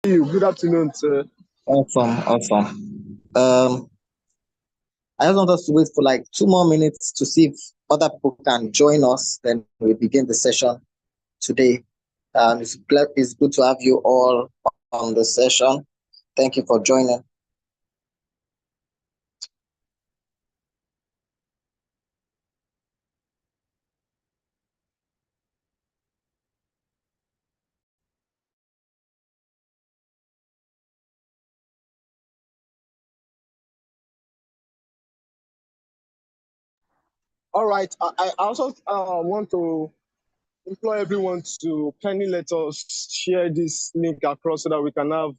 you. Good afternoon, sir. Awesome, awesome. I just want us to wait for like 2 more minutes to see if other people can join us. Then we begin the session today. It's good to have you all on the session. Thank you for joining. All right. I also want to implore everyone to kindly let us share this link across so that we can have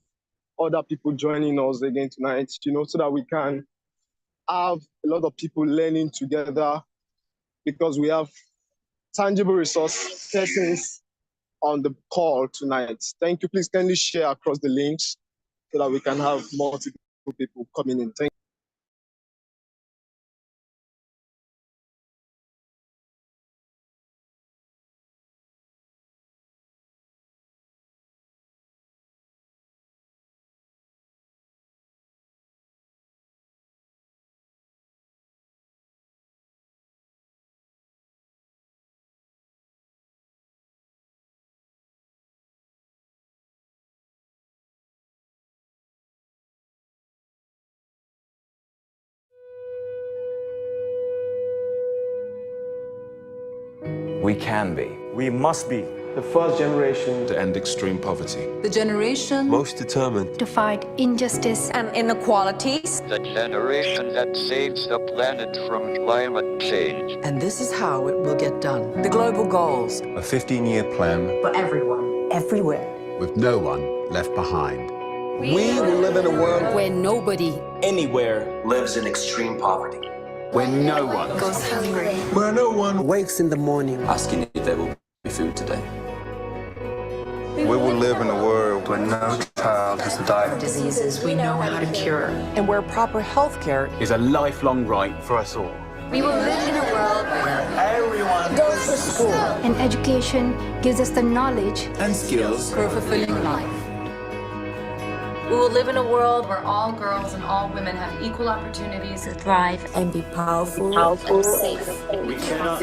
other people joining us again tonight, so that we can have a lot of people learning together because we have tangible resource persons on the call tonight. Thank you. Please kindly share across the links so that we can have multiple people coming in. Thank you. We can be. We must be The first generation to end extreme poverty. The generation Most determined to fight injustice and inequalities. The generation that saves the planet from climate change. And this is how it will get done. The global goals a 15-year plan For everyone, everywhere. with no one left behind. We will live in a world where nobody anywhere lives in extreme poverty. When no one goes hungry. Where no one wakes in the morning Asking if there will be food today. we will live in a world where no child has to die. Diseases we know how to cure. And where proper health care Is a lifelong right for us all. We will live in a world where everyone goes to school and education gives us the knowledge and skills For a fulfilling life. We will live in a world where all girls and all women have equal opportunities to thrive And be powerful. and safe. we cannot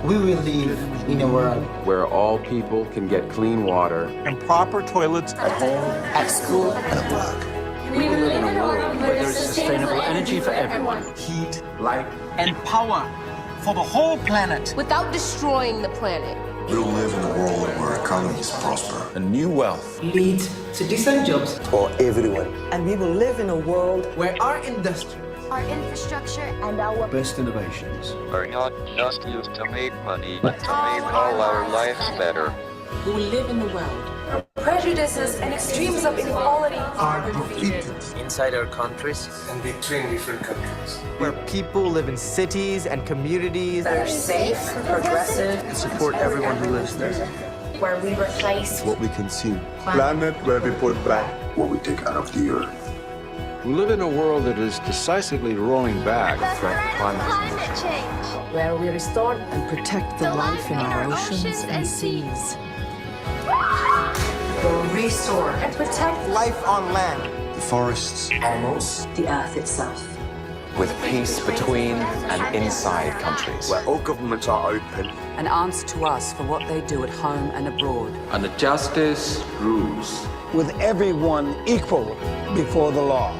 We will live in a world Where all people can get clean water. And proper toilets at home, at school, and at work. We will live in a world where there is sustainable energy for everyone. Heat, light, and power for the whole planet. without destroying the planet. We will live in a world where economies prosper. and new wealth. Lead to decent jobs. For everyone. And we will live in a world where our industry, our infrastructure and our Best innovations Are not just used to make money, but to make all our lives better. we will live in a world Prejudices and extremes of inequality are defeated. inside our countries, And between different countries. where people live in cities and communities That are safe, progressive, And support everyone who lives there. where we replace What we consume. Planet where we put back What we take out of the earth. We live in a world that is decisively rolling back from climate change. where we restore and protect the life in our oceans and seas. will restore and protect life on land. The forests. almost The earth itself. With peace between and inside countries. Where all governments are open. And answer to us for what they do at home and abroad. And the justice rules. with everyone equal before the law.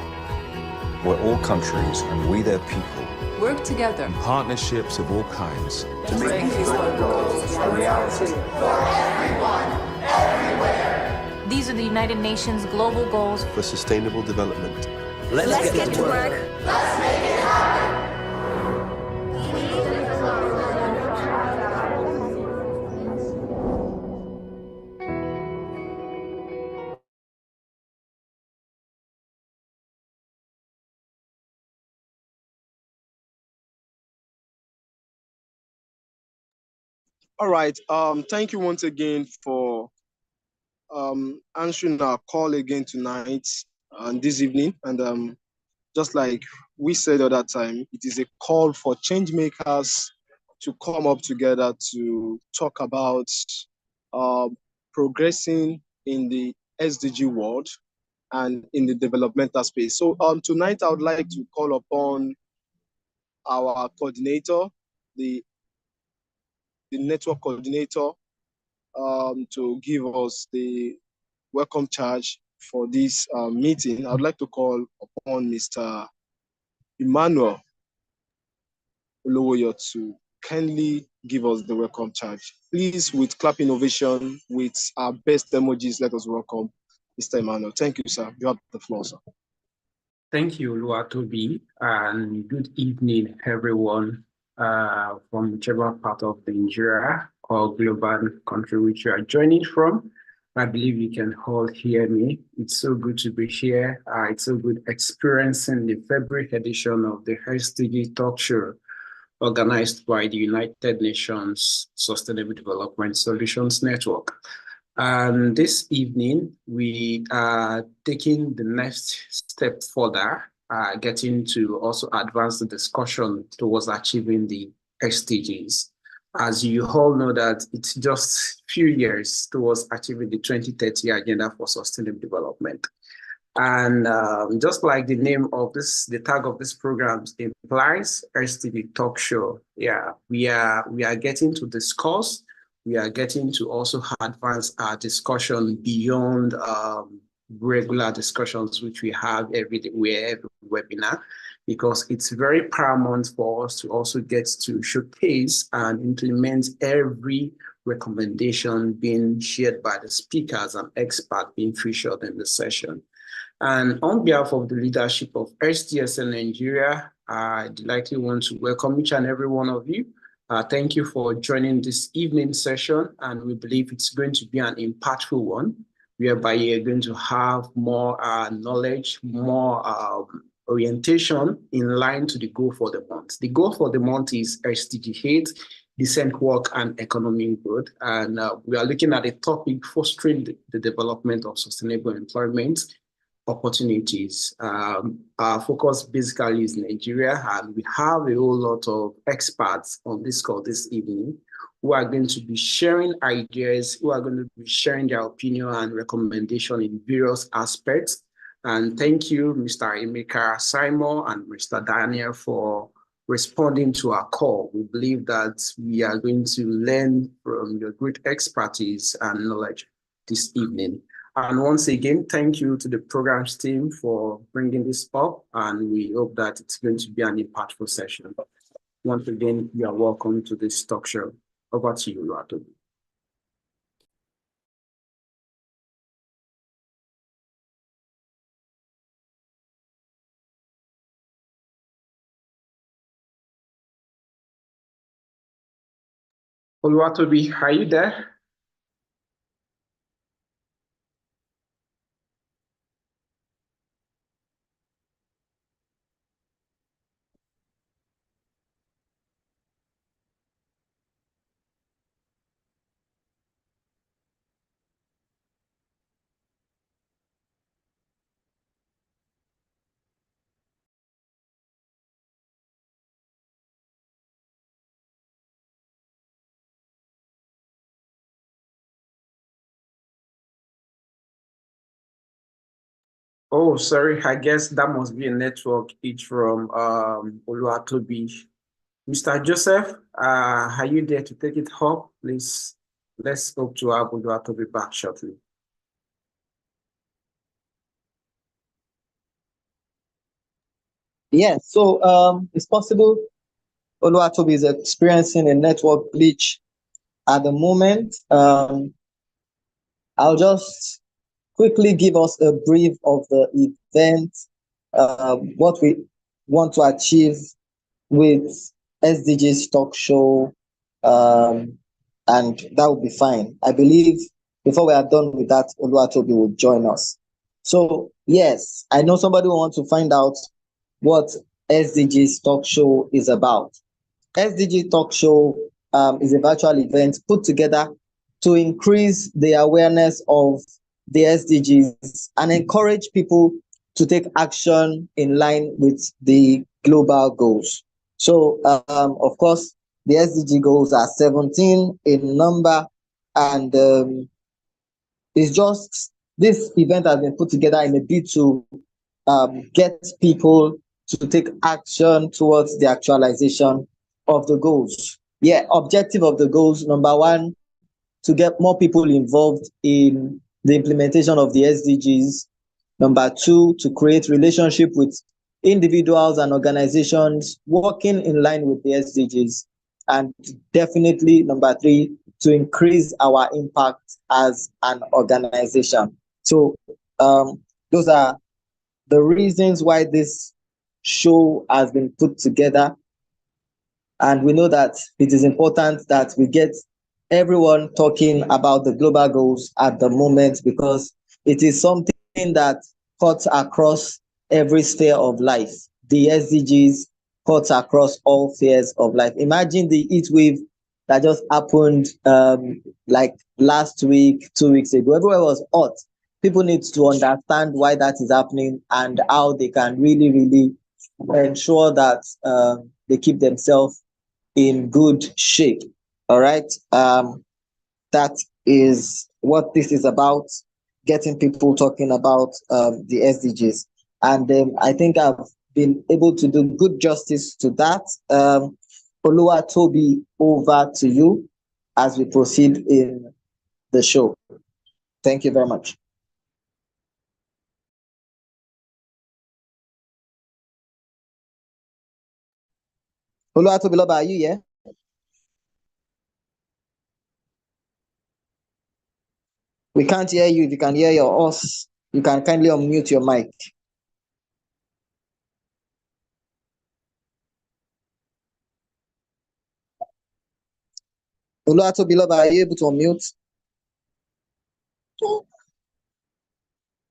Where all countries and we their people. work together. Partnerships of all kinds. To make these goals a reality. These are the United Nations global goals. For sustainable development. Let's get to work. All right. Thank you once again for answering our call again tonight and this evening. And just like we said at that time, it is a call for change makers to come up together to talk about progressing in the SDG world and in the developmental space. So tonight I would like to call upon our coordinator, the network coordinator, to give us the welcome charge for this meeting. I'd like to call upon Mr. Emmanuel Olowoyo to kindly give us the welcome charge. Please, with clap innovation, with our best emojis, let us welcome Mr. Emmanuel. Thank you, sir. You have the floor, sir. Thank you, Luatobi, and good evening, everyone, from whichever part of Nigeria or global country which you are joining from. I believe you can all hear me. It's so good to be here. It's so good experiencing the February edition of the SDG Talkshow organized by the United Nations Sustainable Development Solutions Network. And this evening, we are taking the next step further, getting to also advance the discussion towards achieving the SDGs. As you all know that it's just a few years towards achieving the 2030 Agenda for Sustainable Development. And just like the name of this, the tag of this program implies, SDG Talk Show. Yeah, we are getting to discuss. We are getting to also advance our discussion beyond regular discussions which we have every webinar, because it's very paramount for us to also get to showcase and implement every recommendation being shared by the speakers and experts being featured in the session. And on behalf of the leadership of SDSN Nigeria, I delightfully want to welcome each and every one of you. Thank you for joining this evening session, and we believe it's going to be an impactful one, whereby you're going to have more knowledge, more orientation in line to the goal for the month. The goal for the month is SDG 8, decent work and economic growth, and we are looking at a topic fostering the development of sustainable employment opportunities. Our focus basically is Nigeria, and we have a whole lot of experts on this call this evening who are going to be sharing ideas, who are going to be sharing their opinion and recommendation in various aspects. And thank you, Mr. Emeka Simon and Mr. Daniel, for responding to our call. We believe that we are going to learn from your great expertise and knowledge this evening. And once again, thank you to the programs team for bringing this up, and we hope that it's going to be an impactful session. Once again, you are welcome to this talk show. Over to you, Luatobi. Luatobi, are you there? Oh, sorry, I guess that must be a network each from Oluwatobi. Mr. Joseph, are you there to take it up? Please, let's hope to have Oluwatobi back shortly. Yes, so it's possible Oluwatobi is experiencing a network glitch at the moment. I'll just quickly give us a brief of the event, what we want to achieve with SDGs Talk Show, and that will be fine. I believe before we are done with that, Oluwatobi will join us. So yes, I know somebody will want to find out what SDGs Talk Show is about. SDG Talk Show is a virtual event put together to increase the awareness of the SDGs and encourage people to take action in line with the global goals. So, of course, the SDG goals are 17 in number, and It's just this event has been put together in a bid to get people to take action towards the actualization of the goals. Yeah, objective of the goals, number one, to get more people involved in the implementation of the SDGs. Number two, to create relationship with individuals and organizations working in line with the SDGs. And definitely, number three, to increase our impact as an organization. So those are the reasons why this show has been put together. And we know that it is important that we get everyone talking about the global goals at the moment, because it is something that cuts across every sphere of life. The SDGs cuts across all spheres of life. Imagine the heat wave that just happened like last week, 2 weeks ago. Everywhere was hot. People need to understand why that is happening and how they can really, really ensure that they keep themselves in good shape. All right. That is what this is about, getting people talking about the SDGs. And I think I've been able to do good justice to that. Olua Toby, over to you as we proceed in the show. Thank you very much. Olua Toby Loba, are you here? We can't hear you. If you can hear your us, you can kindly unmute your mic. Oluwatobi Loba, are you able to unmute?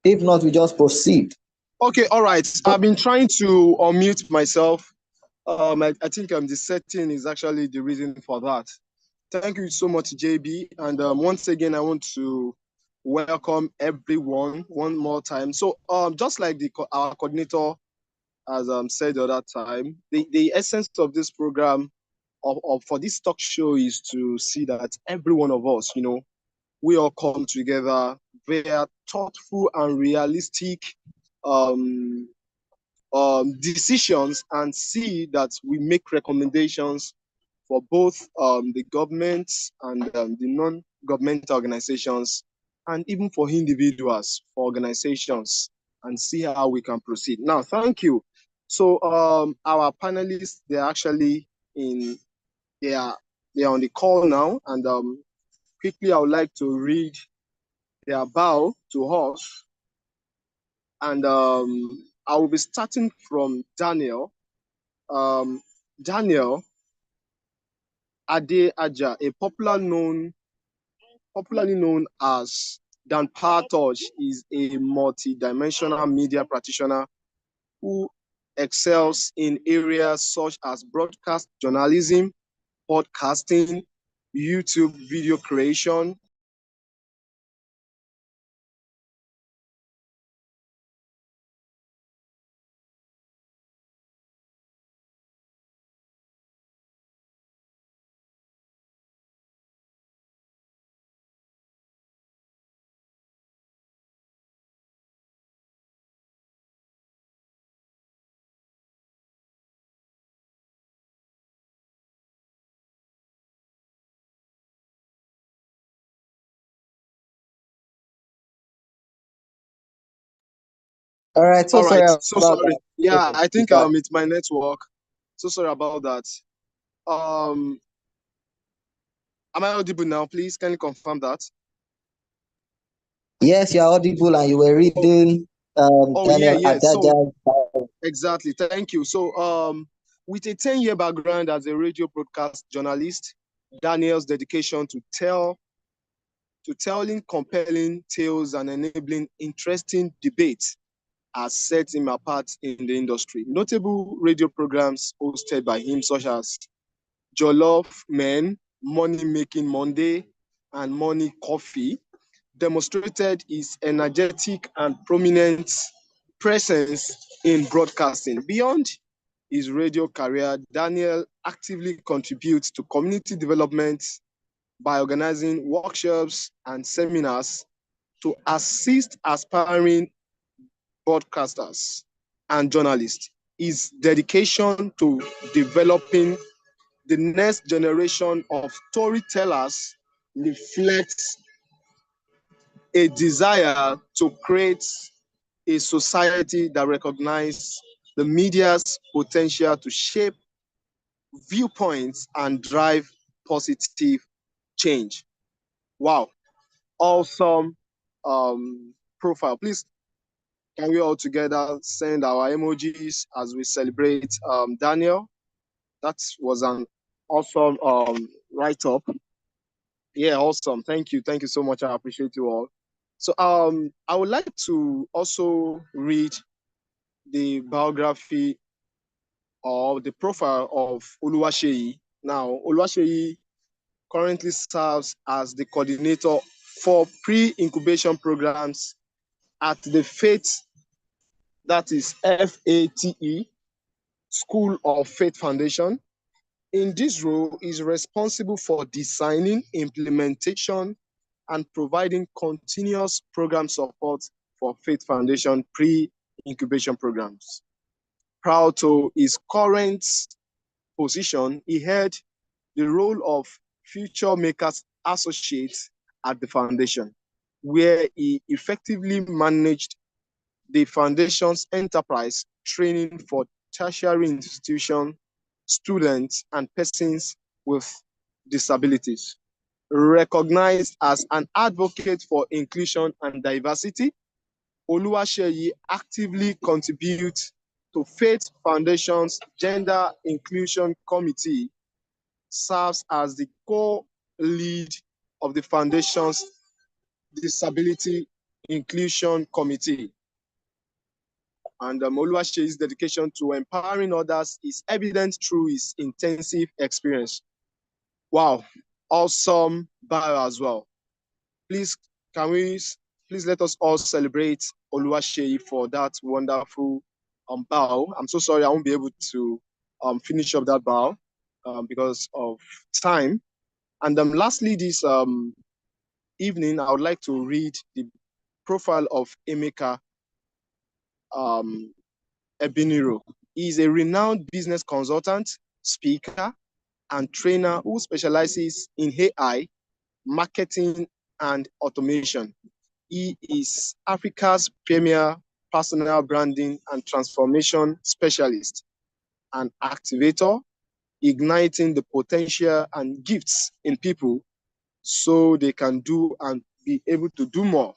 If not, we just proceed. Okay, all right. I've been trying to unmute myself. I think the setting is actually the reason for that. Thank you so much, JB. And once again, I want to welcome everyone one more time. So just like our coordinator has said the other time, the essence of this program for this talk show is to see that every one of us, we all come together via thoughtful and realistic decisions, and see that we make recommendations for both the government and the non-governmental organizations, and even for individuals, for organizations, and see how we can proceed. Now, thank you. So our panelists, they're actually they are on the call now, and quickly I would like to read their bio to us, and I will be starting from Daniel. Daniel Ade Aja, a popularly known as Dan Partosh, is a multi-dimensional media practitioner who excels in areas such as broadcast journalism, podcasting, YouTube video creation, All right. So All sorry right. about So sorry. that. Yeah, I think it's my network. So sorry about that. Am I audible now? Please, can you confirm that? Yes, you're audible, and you were reading Daniel yeah. Adaja. Exactly. Thank you. So with a 10-year background as a radio broadcast journalist, Daniel's dedication to telling compelling tales and enabling interesting debates has set him apart in the industry. Notable radio programs hosted by him, such as Jollof Men, Money Making Monday, and Money Coffee, demonstrated his energetic and prominent presence in broadcasting. Beyond his radio career, Daniel actively contributes to community development by organizing workshops and seminars to assist aspiring broadcasters and journalists. His dedication to developing the next generation of storytellers reflects a desire to create a society that recognizes the media's potential to shape viewpoints and drive positive change. Wow, awesome profile. Please, can we all together send our emojis as we celebrate Daniel? That was an awesome write-up. Yeah, awesome. Thank you. Thank you so much. I appreciate you all. So I would like to also read the biography or the profile of Oluwaseyi. Now, Oluwaseyi currently serves as the coordinator for pre-incubation programs at the FATE, that is FATE, School of Faith Foundation. In this role, he is responsible for designing, implementation, and providing continuous program support for Faith Foundation pre-incubation programs. Prior to his current position, he held the role of Future Makers Associate at the foundation, where he effectively managed the foundation's enterprise training for tertiary institution students and persons with disabilities. Recognized as an advocate for inclusion and diversity, Oluwaseyi actively contributes to Faith Foundation's Gender Inclusion Committee, serves as the co-lead of the Foundation's Disability Inclusion Committee. And Oluwaseyi's dedication to empowering others is evident through his intensive experience. Wow, awesome bio as well. Please let us all celebrate Oluwaseyi for that wonderful bio. I'm so sorry I won't be able to finish up that bio because of time. And lastly, this evening, I would like to read the profile of Emeka Ebiniro. He is a renowned business consultant, speaker, and trainer who specializes in AI, marketing, and automation. He is Africa's premier personal branding and transformation specialist and activator, igniting the potential and gifts in people so they can do and be able to do more.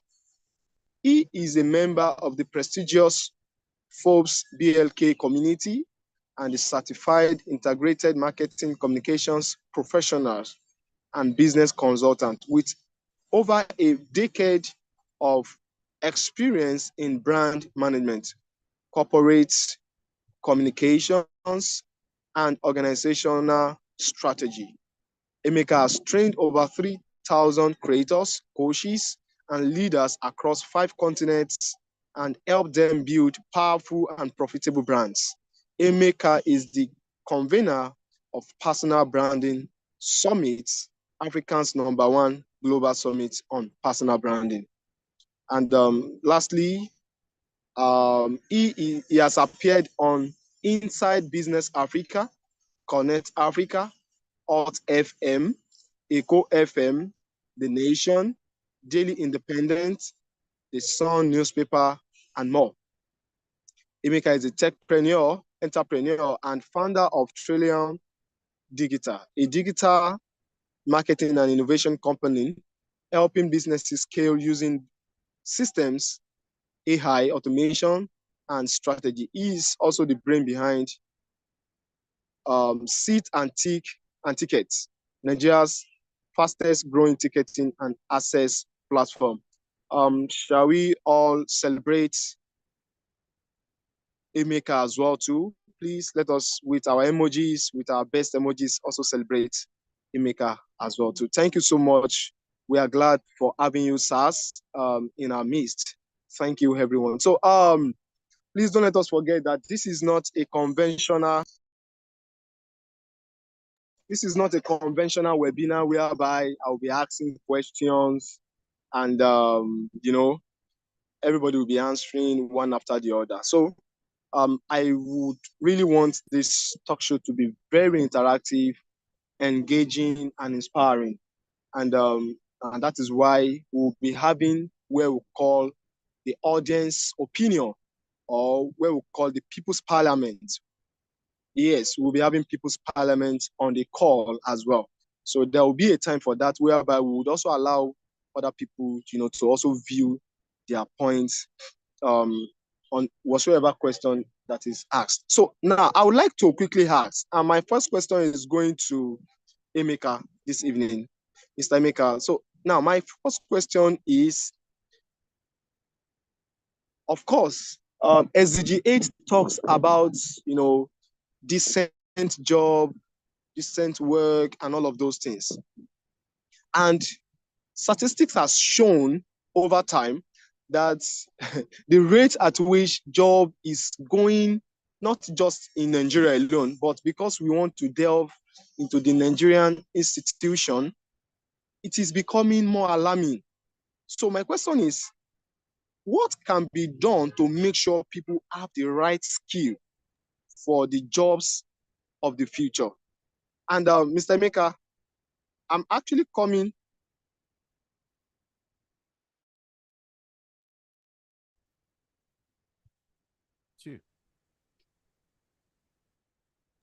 He is a member of the prestigious Forbes BLK community and is certified integrated marketing communications professionals and business consultant with over a decade of experience in brand management, corporate communications, and organizational strategy. Emeka has trained over 3,000 creators, coaches, and leaders across 5 continents and helped them build powerful and profitable brands. Emeka is the convener of Personal Branding Summit, Africa's #1 global summit on personal branding. And lastly, he has appeared on Inside Business Africa, Connect Africa, Alt FM, Eco FM, The Nation, Daily Independent, The Sun newspaper, and more. Emeka is a techpreneur, entrepreneur, and founder of Trillion Digital, a digital marketing and innovation company helping businesses scale using systems, AI, automation, and strategy. He is also the brain behind Seat and Tickets, Nigeria's fastest growing ticketing and access platform. Shall we all celebrate Emeka as well too? Please let us, with our emojis, with our best emojis, also celebrate Emeka as well too. Thank you so much. We are glad for having you, SARS, in our midst. Thank you, everyone. So please don't let us forget that this is not a conventional webinar whereby I'll be asking questions and everybody will be answering one after the other. So I would really want this talk show to be very interactive, engaging, and inspiring. And that is why we'll be having where we call the audience opinion, or where we call the People's Parliament. Yes, we'll be having People's Parliament on the call as well. So there will be a time for that, whereby we would also allow other people, to also view their points on whatsoever question that is asked. So now I would like to quickly ask, and my first question is going to Emeka this evening, Mr. Emeka. So now my first question is, of course, SDG 8 talks about, decent job, decent work, and all of those things. And statistics has shown over time that the rate at which job is going, not just in Nigeria alone, but because we want to delve into the Nigerian institution, it is becoming more alarming. So my question is, what can be done to make sure people have the right skill for the jobs of the future? And Mr. Emeka, I'm actually coming.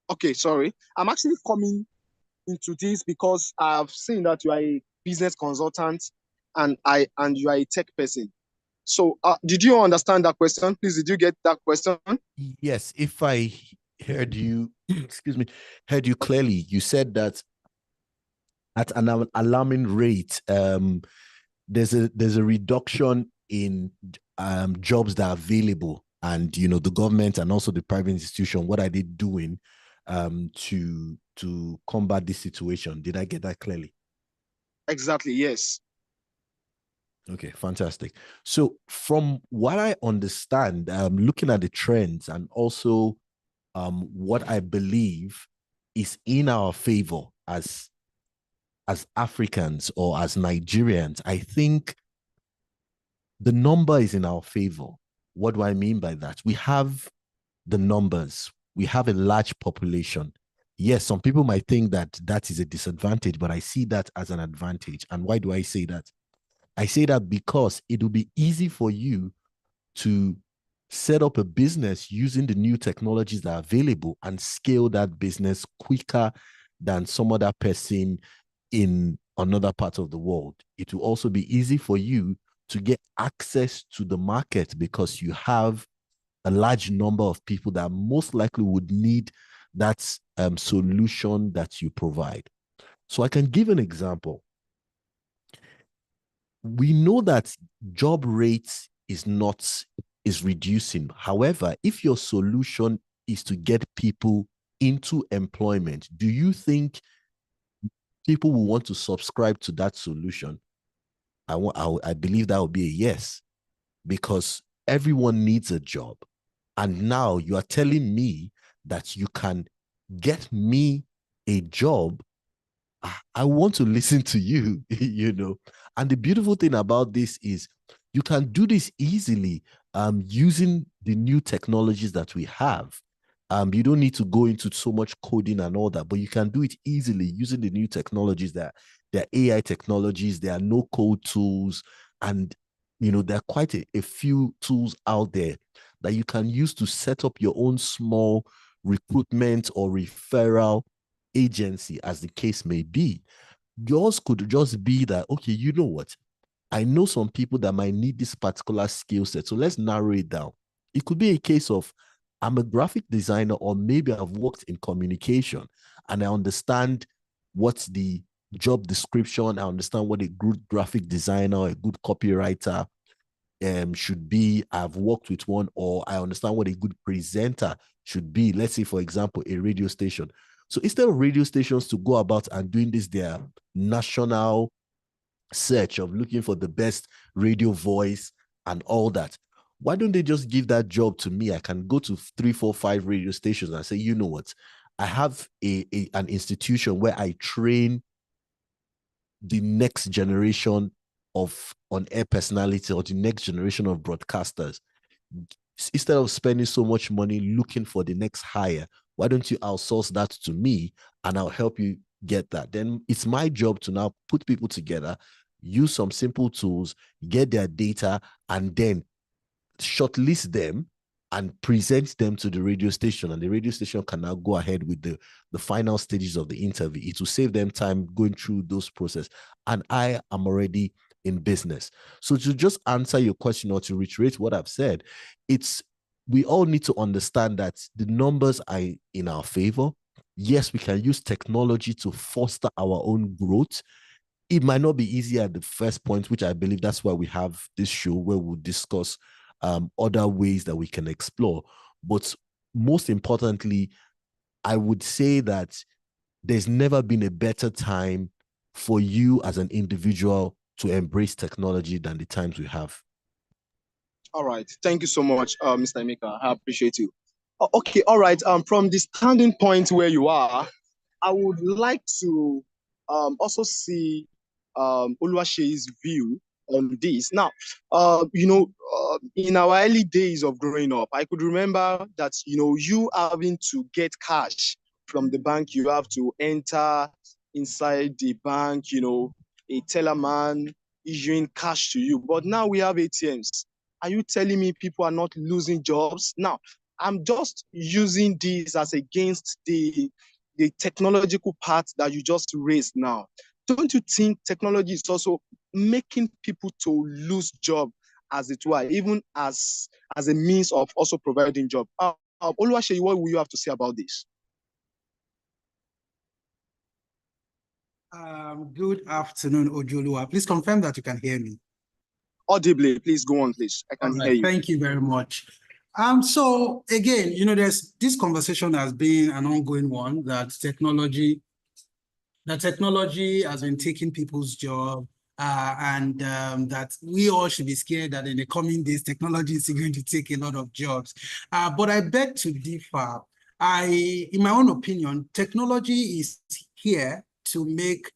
Okay, sorry. I'm actually coming into this because I've seen that you are a business consultant and you are a tech person. So did you understand that question? Please, did you get that question? Yes, if I heard you, excuse me, heard you clearly, you said that at an alarming rate, there's a reduction in jobs that are available, and the government and also the private institution, what are they doing to combat this situation? Did I get that clearly? Exactly, yes. Okay, fantastic. So from what I understand, looking at the trends and also what I believe is in our favor as Africans or as Nigerians, I think the number is in our favor. What do I mean by that? We have the numbers. We have a large population. Yes, some people might think that that is a disadvantage, but I see that as an advantage. And why do I say that? I say that because it will be easy for you to set up a business using the new technologies that are available and scale that business quicker than some other person in another part of the world. It will also be easy for you to get access to the market because you have a large number of people that most likely would need that solution that you provide. So I can give an example. We know that job rates is reducing. However, if your solution is to get people into employment, do you think people will want to subscribe to that solution? I believe that would be a yes, because everyone needs a job. And now you are telling me that you can get me a job. I want to listen to you, And the beautiful thing about this is you can do this easily using the new technologies that we have. You don't need to go into so much coding and all that, but you can do it easily using the new technologies. There are AI technologies, there are no-code tools, and there are quite a few tools out there that you can use to set up your own small recruitment or referral agency, as the case may be. Yours could just be that, okay, you know what? I know some people that might need this particular skill set, so let's narrow it down. It could be a case of, I'm a graphic designer, or maybe I've worked in communication and I understand what's the job description. I understand what a good graphic designer, a good copywriter should be. I've worked with one, or I understand what a good presenter should be. Let's say, for example, a radio station. So instead of radio stations to go about and doing this, their national search of looking for the best radio voice and all that, why don't they just give that job to me? I can go to 3, 4, 5 radio stations and say, you know what? I have an institution where I train the next generation of on-air personality or the next generation of broadcasters. Instead of spending so much money looking for the next hire, why don't you outsource that to me and I'll help you get that? Then it's my job to now put people together, use some simple tools, get their data, and then shortlist them and present them to the radio station, and the radio station can now go ahead with the final stages of the interview. It will save them time going through those processes, and I am already in business. So to just answer your question or to reiterate what I've said, we all need to understand that the numbers are in our favor. Yes, we can use technology to foster our own growth. It might not be easy at the first point, which I believe that's why we have this show where we'll discuss other ways that we can explore. But most importantly, I would say that there's never been a better time for you as an individual to embrace technology than the times we have. All right. Thank you so much, Mr. Emeka. I appreciate you. Okay. All right. From the standing point where you are, I would like to also see Oluwaseyi's view on this. Now, in our early days of growing up, I could remember that, you having to get cash from the bank, you have to enter inside the bank, a teller man issuing cash to you. But now we have ATMs. Are you telling me people are not losing jobs? Now, I'm just using this as against the technological part that you just raised now. Don't you think technology is also making people to lose job, as it were, even as a means of also providing job? Oluwaseyi, what will you have to say about this? Good afternoon, Ojolua. Please confirm that you can hear me. Audibly, please go on, please. I can hear you. Thank you very much. So again, this conversation has been an ongoing one, that technology has been taking people's job, and that we all should be scared that in the coming days, technology is going to take a lot of jobs. But I beg to differ. In my own opinion, technology is here to make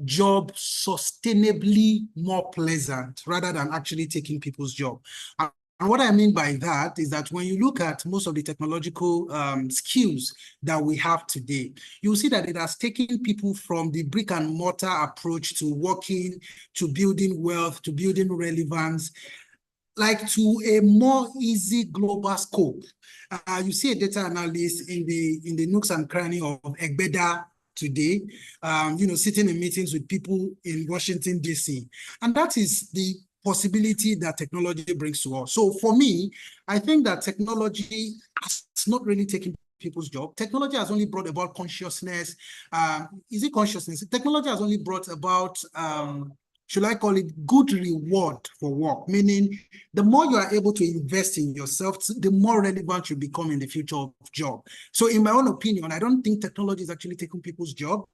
job sustainably more pleasant rather than actually taking people's job. And what I mean by that is that when you look at most of the technological skills that we have today, you'll see that it has taken people from the brick and mortar approach to working, to building wealth, to building relevance, like to a more easy global scope. You see a data analyst in the nooks and crannies of Egbeda today, sitting in meetings with people in Washington, D.C. And that is the possibility that technology brings to us. So for me, I think that technology has not really taken people's job. Technology has only brought about consciousness. Is it consciousness? Technology has only brought about, should I call it, good reward for work, meaning the more you are able to invest in yourself, the more relevant you become in the future of job. So in my own opinion, I don't think technology is actually taking people's job,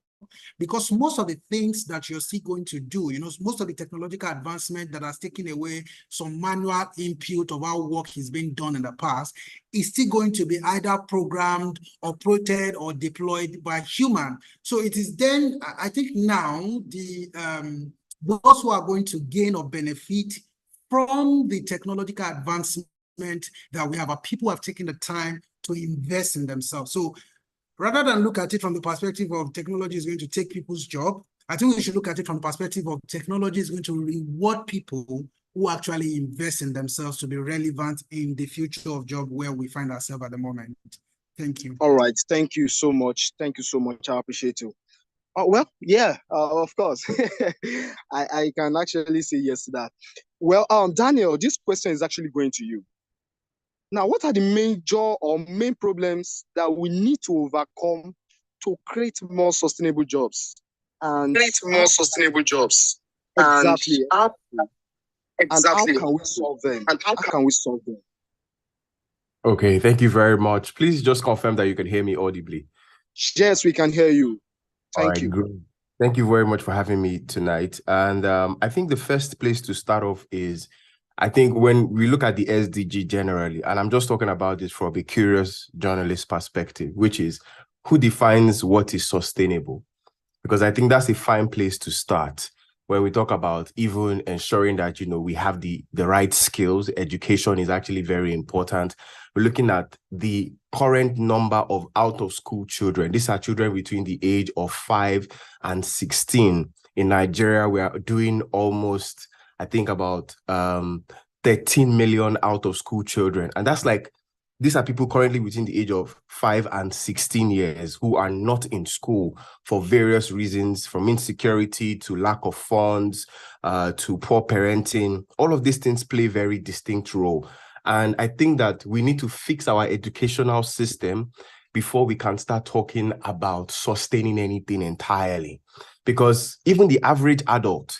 because most of the things that you're still going to do, most of the technological advancement that has taken away some manual input of how work is being done in the past is still going to be either programmed, operated, or deployed by human. So it is then, I think now, those who are going to gain or benefit from the technological advancement that we have, are people who have taken the time to invest in themselves. So rather than look at it from the perspective of technology is going to take people's job, I think we should look at it from the perspective of technology is going to reward people who actually invest in themselves to be relevant in the future of job where we find ourselves at the moment. Thank you. All right. Thank you so much. Thank you so much. I appreciate you. Oh, well, yeah, of course. I can actually say yes to that. Well, Daniel, this question is actually going to you. Now, what are the main problems that we need to overcome to create more sustainable jobs? Exactly. And how can we solve them? How can we solve them? Okay, thank you very much. Please just confirm that you can hear me audibly. Yes, we can hear you. Thank you. Great. Thank you very much for having me tonight. And I think the first place to start off is, I think when we look at the SDG generally, and I'm just talking about this from a curious journalist perspective, which is who defines what is sustainable? Because I think that's a fine place to start. when we talk about even ensuring that, we have the right skills. Education is actually very important. We're looking at the current number of out-of-school children. These are children between the age of 5 and 16. In Nigeria, we are doing almost, I think, about 13 million out-of-school children. And that's like, these are people currently between the age of 5 and 16 years who are not in school for various reasons, from insecurity to lack of funds, to poor parenting. All of these things play a very distinct role. And I think that we need to fix our educational system before we can start talking about sustaining anything entirely. Because even the average adult,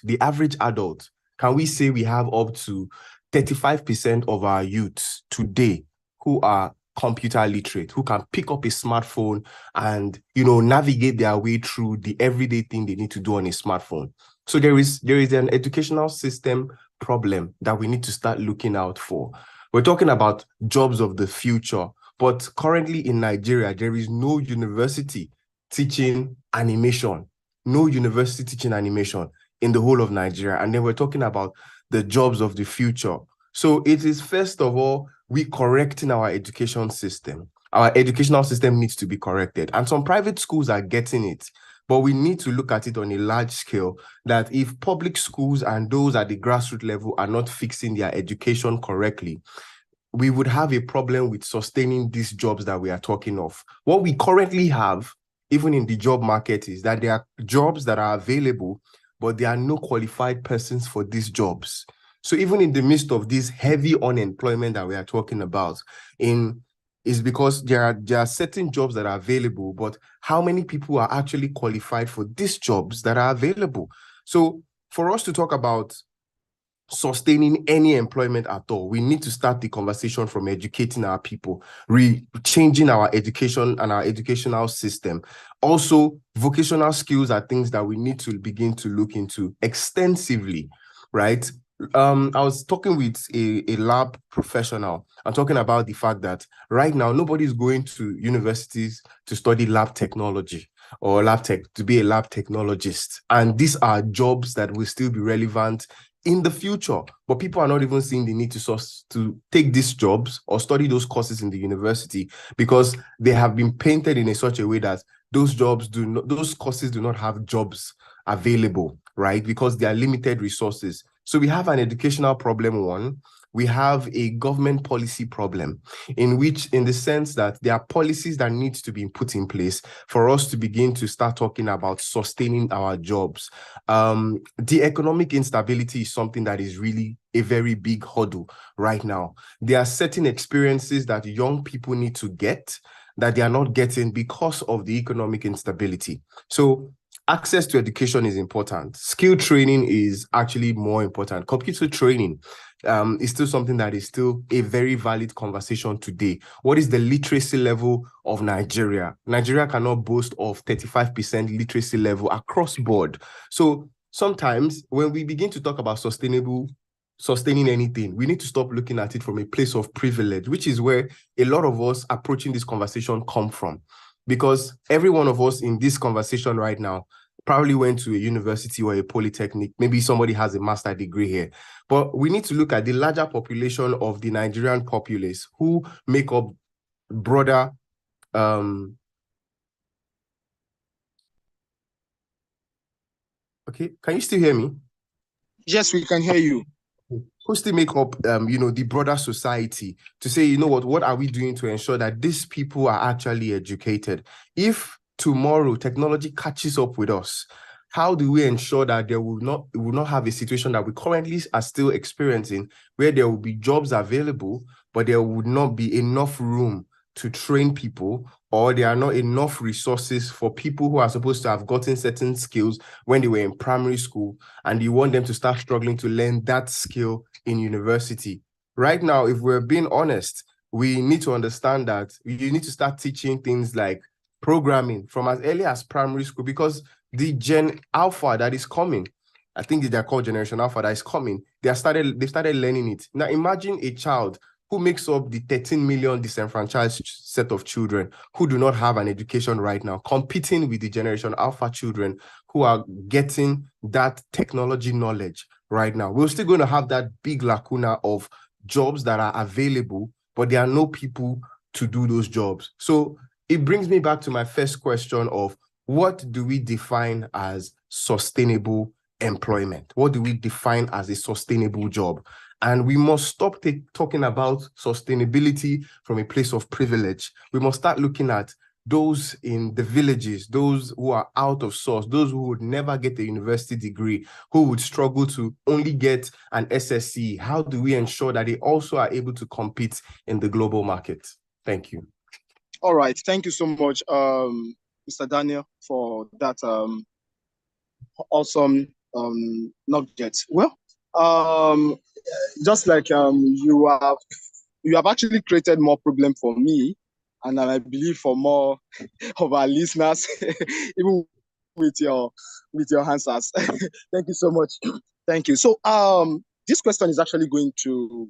can we say we have up to 35% of our youths today who are computer literate, who can pick up a smartphone and, navigate their way through the everyday thing they need to do on a smartphone. So there is an educational system problem that we need to start looking out for. We're talking about jobs of the future, but currently in Nigeria, there is no university teaching animation, in the whole of Nigeria. And then we're talking about the jobs of the future. So it is, first of all, we correcting our education system. Our educational system needs to be corrected. And some private schools are getting it. But we need to look at it on a large scale, that if public schools and those at the grassroots level are not fixing their education correctly, we would have a problem with sustaining these jobs that we are talking of. What we currently have, even in the job market, is that there are jobs that are available, but there are no qualified persons for these jobs. So even in the midst of this heavy unemployment that we are talking about, is because there are certain jobs that are available, but how many people are actually qualified for these jobs that are available? So for us to talk about sustaining any employment at all, we need to start the conversation from educating our people, changing our education and our educational system. Also, vocational skills are things that we need to begin to look into extensively, right? I was talking with a lab professional. I'm talking about the fact that right now, nobody's going to universities to study lab technology or to be a lab technologist. And these are jobs that will still be relevant in the future, but people are not even seeing the need to take these jobs or study those courses in the university, because they have been painted in such a way that those courses do not have jobs available, right? Because they are limited resources. So we have an educational problem, one. We have a government policy problem, in the sense that there are policies that need to be put in place for us to begin to start talking about sustaining our jobs. The economic instability is something that is really a very big hurdle right now. There are certain experiences that young people need to get that they are not getting because of the economic instability. So access to education is important. Skill training is actually more important. Computer training is still something that is still a very valid conversation today. What is the literacy level of Nigeria? Nigeria cannot boast of 35% literacy level across board. So sometimes when we begin to talk about sustaining anything, we need to stop looking at it from a place of privilege, which is where a lot of us approaching this conversation come from. Because every one of us in this conversation right now probably went to a university or a polytechnic. Maybe somebody has a master's degree here. But we need to look at the larger population of the Nigerian populace who make up broader okay, can you still hear me? Yes, we can hear you. Who still make up the broader society, to say, what are we doing to ensure that these people are actually educated? If tomorrow technology catches up with us, how do we ensure that we will not have a situation that we currently are still experiencing, where there will be jobs available, but there would not be enough room to train people, or there are not enough resources for people who are supposed to have gotten certain skills when they were in primary school, and you want them to start struggling to learn that skill in university? Right now, if we're being honest, we need to understand that you need to start teaching things like programming from as early as primary school, because the Gen Alpha that is coming, I think they're called Generation Alpha, that is coming, they've started learning it. Now imagine a child who makes up the 13 million disenfranchised set of children who do not have an education right now, competing with the Generation Alpha children who are getting that technology knowledge right now. We're still going to have that big lacuna of jobs that are available, but there are no people to do those jobs. So it brings me back to my first question of what do we define as sustainable employment? What do we define as a sustainable job? And we must stop talking about sustainability from a place of privilege. We must start looking at those in the villages, those who are out of source, those who would never get a university degree, who would struggle to only get an SSC. How do we ensure that they also are able to compete in the global market? Thank you. All right. Thank you so much, Mr. Daniel, for that awesome nugget. Well, just like you have actually created more problem for me, and I believe for more of our listeners, even with your answers. Thank you so much. Thank you. So this question is actually going to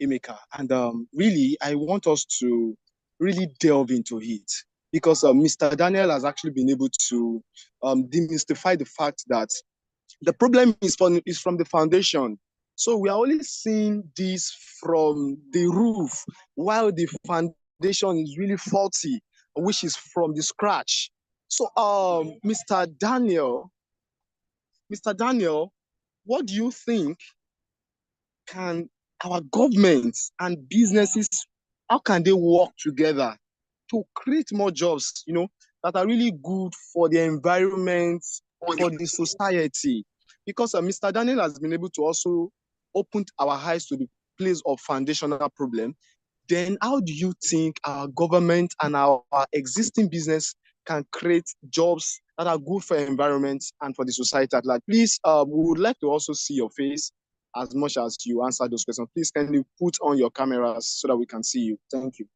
Emeka, and really I want us to really delve into it because Mr. Daniel has actually been able to demystify the fact that the problem is from the foundation. So we are only seeing this from the roof, while the foundation is really faulty, which is from the scratch. So, Mr. Daniel, what do you think can our governments and businesses, how can they work together to create more jobs, that are really good for the environment, for the society? Because Mr. Daniel has been able to also open our eyes to the place of foundational problem. Then how do you think our government and our existing business can create jobs that are good for environment and for the society at large? Please, we would like to also see your face as much as you answer those questions. Please, can you put on your cameras so that we can see you? Thank you.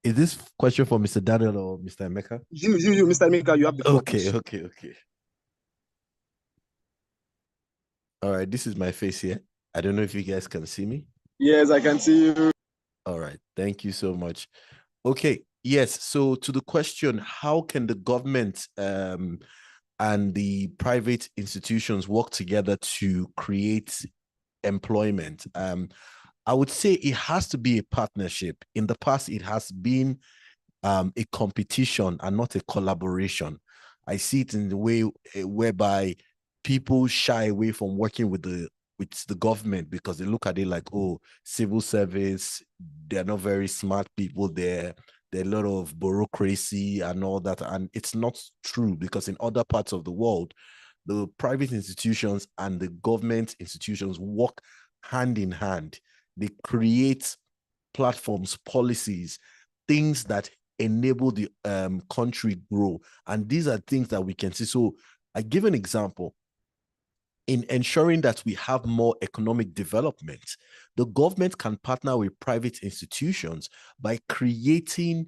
Is this question for Mr. Daniel or Mr. Emeka? You, Mr. Emeka, you have the floor. Okay. All right, this is my face here. I don't know if you guys can see me. Yes, I can see you. All right, thank you so much. Okay, yes, so to the question, how can the government and the private institutions work together to create employment? I would say it has to be a partnership. In the past, it has been a competition and not a collaboration. I see it in the way whereby people shy away from working with the government because they look at it like, oh, civil service, they're not very smart people there. There are a lot of bureaucracy and all that. And it's not true because in other parts of the world, the private institutions and the government institutions work hand in hand. They create platforms, policies, things that enable the country grow. And these are things that we can see. So I give an example. In ensuring that we have more economic development, the government can partner with private institutions by creating,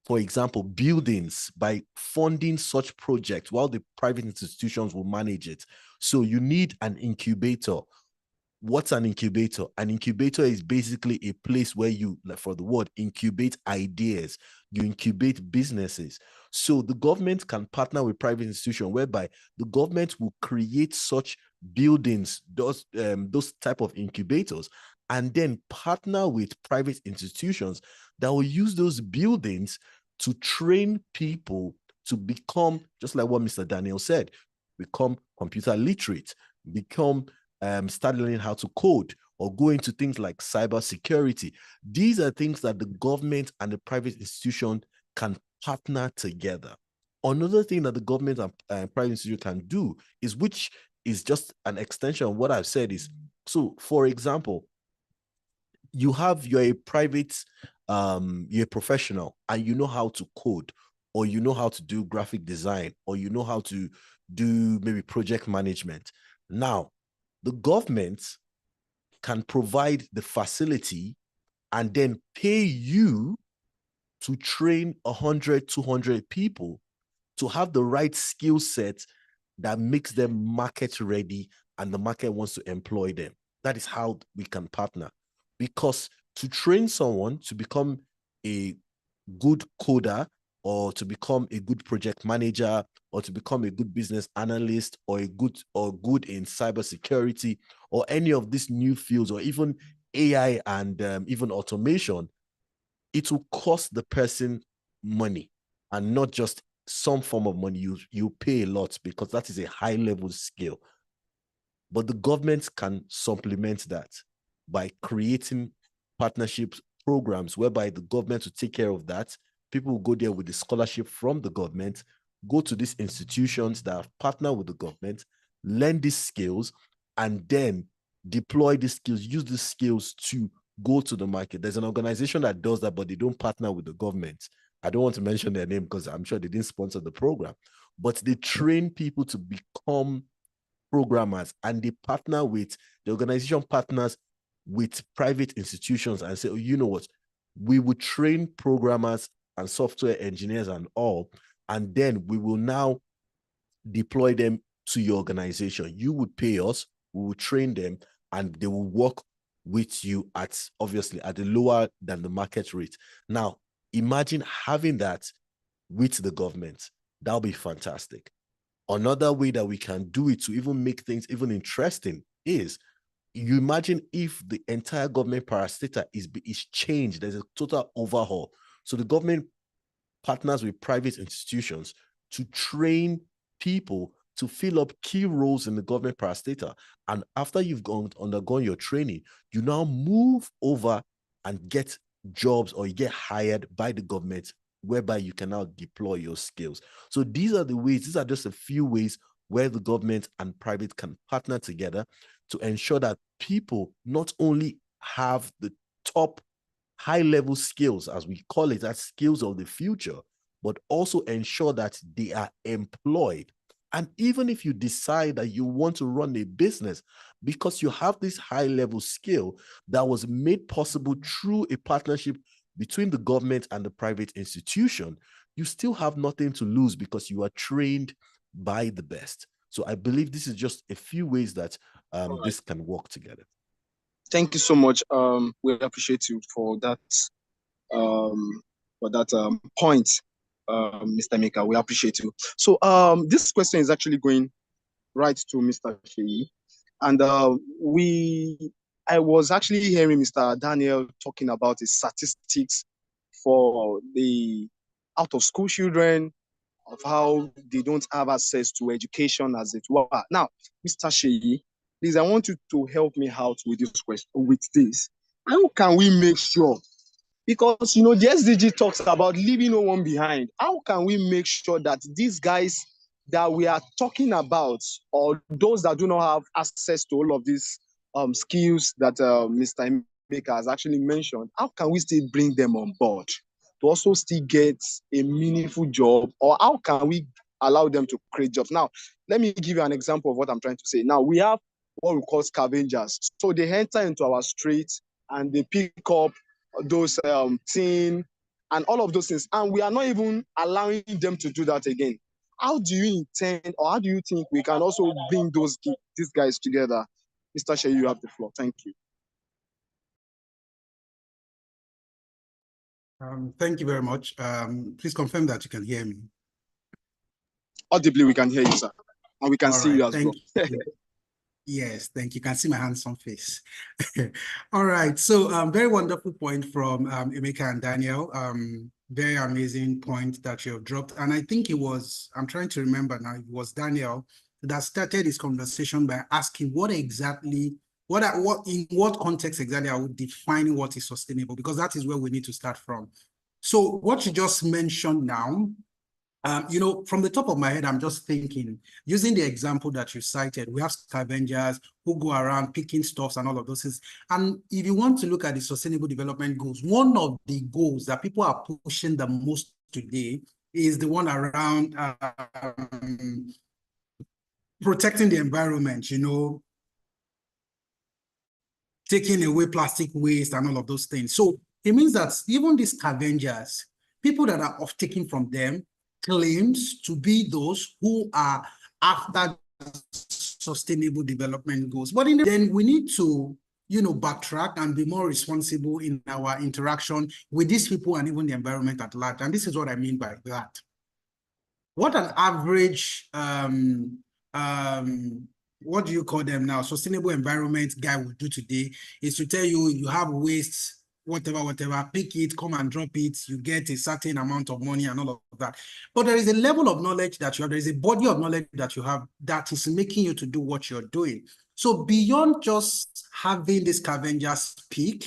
for example, buildings, by funding such projects while the private institutions will manage it. So you need an incubator. What's an incubator? An incubator is basically a place where you, like for the word, incubate ideas, you incubate businesses. So the government can partner with private institutions whereby the government will create such buildings, those type of incubators, and then partner with private institutions that will use those buildings to train people to become, just like what Mr. Daniel said, become computer literate, start learning how to code, or go into things like cybersecurity. These are things that the government and the private institution can partner together. Another thing that the government and private institution can do is, which is just an extension of what I've said, is, so for example, you're a private, you're a professional and you know how to code, or you know how to do graphic design, or you know how to do maybe project management. Now, the government can provide the facility and then pay you to train 100, 200 people to have the right skill set that makes them market ready and the market wants to employ them. That is how we can partner. Because to train someone to become a good coder, or to become a good project manager, or to become a good business analyst, or good in cybersecurity, or any of these new fields, or even AI and even automation, it will cost the person money, and not just some form of money. You pay a lot, because that is a high level skill. But the government can supplement that by creating partnerships programs whereby the government will take care of that. People will go there with the scholarship from the government, go to these institutions that have partnered with the government, learn these skills, and then deploy these skills, use these skills to go to the market. There's an organization that does that, but they don't partner with the government. I don't want to mention their name because I'm sure they didn't sponsor the program, but they train people to become programmers, and they partner with the organization, partners with private institutions, and say, oh, you know what, we would train programmers and software engineers and all, and then we will now deploy them to your organization. You would pay us, we will train them, and they will work with you at, obviously, at a lower than the market rate. Now, imagine having that with the government. That'll be fantastic. Another way that we can do it to even make things even interesting is, you imagine if the entire government parastatal is changed, there's a total overhaul. So the government partners with private institutions to train people to fill up key roles in the government parastatal. And after you've undergone your training, you now move over and get jobs, or you get hired by the government, whereby you can now deploy your skills. So these are the ways, these are just a few ways where the government and private can partner together to ensure that people not only have the top high-level skills, as we call it, as skills of the future, but also ensure that they are employed. And even if you decide that you want to run a business because you have this high-level skill that was made possible through a partnership between the government and the private institution, you still have nothing to lose because you are trained by the best. So I believe this is just a few ways that this can work together. Thank you so much. We appreciate you for that point, Mr. Maker. We appreciate you. So this question is actually going right to Mr. Sheyi. And I was actually hearing Mr. Daniel talking about the statistics for the out-of-school children, of how they don't have access to education, as it were. Now, Mr. Sheyi, please, I want you to help me out with this question, with this. How can we make sure, because, you know, the SDG talks about leaving no one behind. How can we make sure that these guys that we are talking about, or those that do not have access to all of these skills that Mr. Baker has actually mentioned, how can we still bring them on board to also still get a meaningful job, or how can we allow them to create jobs? Now, let me give you an example of what I'm trying to say. Now, we have what we call scavengers. So they enter into our streets and they pick up those tin and all of those things, and we are not even allowing them to do that again. How do you intend, or how do you think we can also bring these guys together? Mr. Sheyi, you have the floor. Thank you. Thank you very much. Please confirm that you can hear me. Audibly, we can hear you, sir. And we can see you as well. Yes, thank you. You can see my handsome face. All right. So very wonderful point from Emeka and Daniel. Very amazing point that you have dropped. And I think it was, I'm trying to remember now, it was Daniel that started his conversation by asking what exactly, in what context exactly are we defining what is sustainable? Because that is where we need to start from. So what you just mentioned now, you know, from the top of my head, I'm just thinking, using the example that you cited, we have scavengers who go around picking stuffs and all of those things. And if you want to look at the Sustainable Development Goals, one of the goals that people are pushing the most today is the one around protecting the environment, you know, taking away plastic waste and all of those things. So it means that even these scavengers, people that are off-taking from them, claims to be those who are after sustainable development goals. But then we need to, backtrack and be more responsible in our interaction with these people and even the environment at large. And this is what I mean by that. What an average, what do you call them now? Sustainable environment guy will do today is to tell you, you have waste, whatever, pick it, come and drop it, you get a certain amount of money and all of that. But there is a level of knowledge that you have, there is a body of knowledge that you have that is making you to do what you're doing. So beyond just having the scavengers pick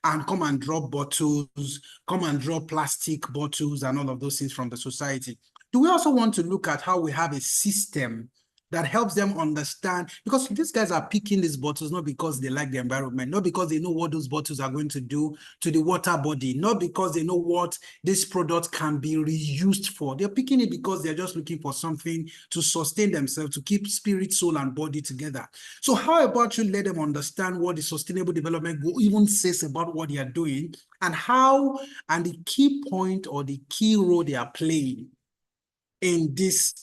and come and drop bottles, come and drop plastic bottles and all of those things from the society, do we also want to look at how we have a system that helps them understand, because these guys are picking these bottles not because they like the environment, not because they know what those bottles are going to do to the water body, not because they know what this product can be reused for. They're picking it because they're just looking for something to sustain themselves, to keep spirit, soul, and body together. So how about you let them understand what the Sustainable Development Goal even says about what they are doing, and how, and the key point or the key role they are playing in this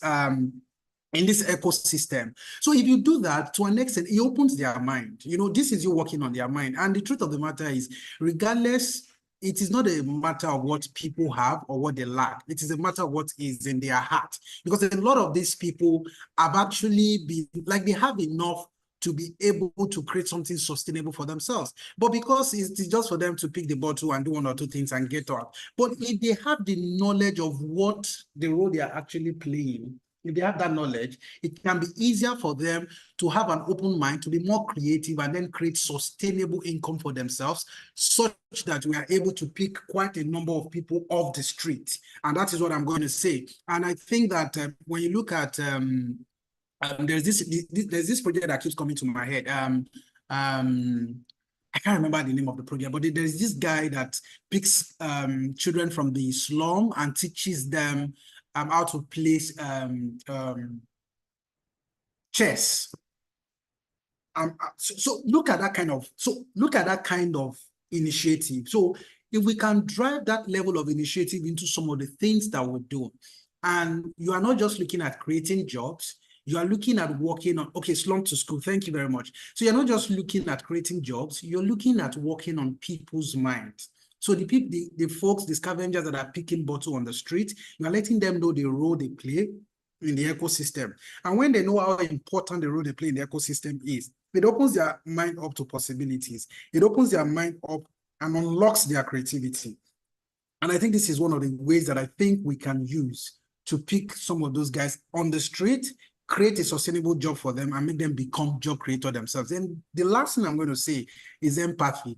ecosystem. So if you do that, to an extent, it opens their mind. This is you working on their mind. And the truth of the matter is, regardless, it is not a matter of what people have or what they lack. It is a matter of what is in their heart. Because a lot of these people have actually been, like, they have enough to be able to create something sustainable for themselves. But because it's just for them to pick the bottle and do one or two things and get out. But if they have the knowledge of what the role they are actually playing, if they have that knowledge, it can be easier for them to have an open mind, to be more creative, and then create sustainable income for themselves, such that we are able to pick quite a number of people off the street. And that is what I'm going to say. And I think that when you look at, there's this project that keeps coming to my head. I can't remember the name of the project, but there's this guy that picks children from the slum and teaches them how to play chess. So look at that kind of initiative. So if we can drive that level of initiative into some of the things that we do, and you are not just looking at creating jobs, you are looking at working on, okay, slum to school, thank you very much. So you're not just looking at creating jobs, you're looking at working on people's minds. So the people, the folks, the scavengers that are picking bottle on the street, you are letting them know the role they play in the ecosystem. And when they know how important the role they play in the ecosystem is, it opens their mind up to possibilities. It opens their mind up and unlocks their creativity. And I think this is one of the ways that I think we can use to pick some of those guys on the street, create a sustainable job for them, and make them become job creators themselves. And the last thing I'm going to say is empathy.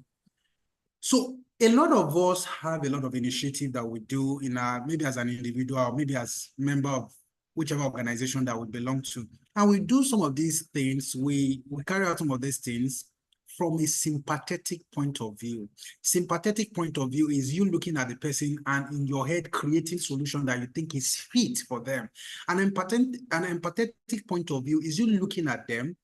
So a lot of us have a lot of initiative that we do in our, maybe as an individual, or maybe as member of whichever organization that we belong to. And we do some of these things, we carry out some of these things from a sympathetic point of view. Sympathetic point of view is you looking at the person and in your head creating solution that you think is fit for them. An empathetic point of view is you looking at them,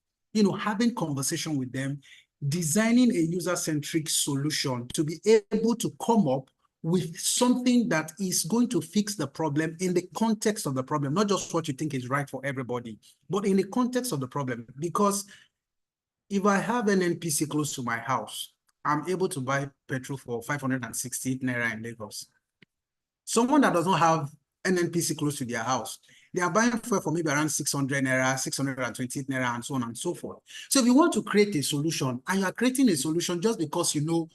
having conversation with them, designing a user-centric solution to be able to come up with something that is going to fix the problem in the context of the problem, not just what you think is right for everybody, but in the context of the problem. Because if I have an NPC close to my house, I'm able to buy petrol for 568 naira in Lagos. Someone that doesn't have an NPC close to their house, they are buying fuel for maybe around 600 naira, 628 naira, and so on and so forth. So if you want to create a solution, and you are creating a solution just because people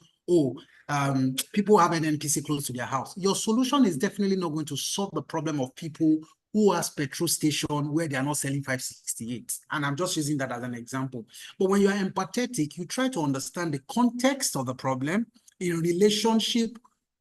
have an NPC close to their house, your solution is definitely not going to solve the problem of people who has petrol station where they are not selling 568. And I'm just using that as an example. But when you are empathetic, you try to understand the context of the problem in relationship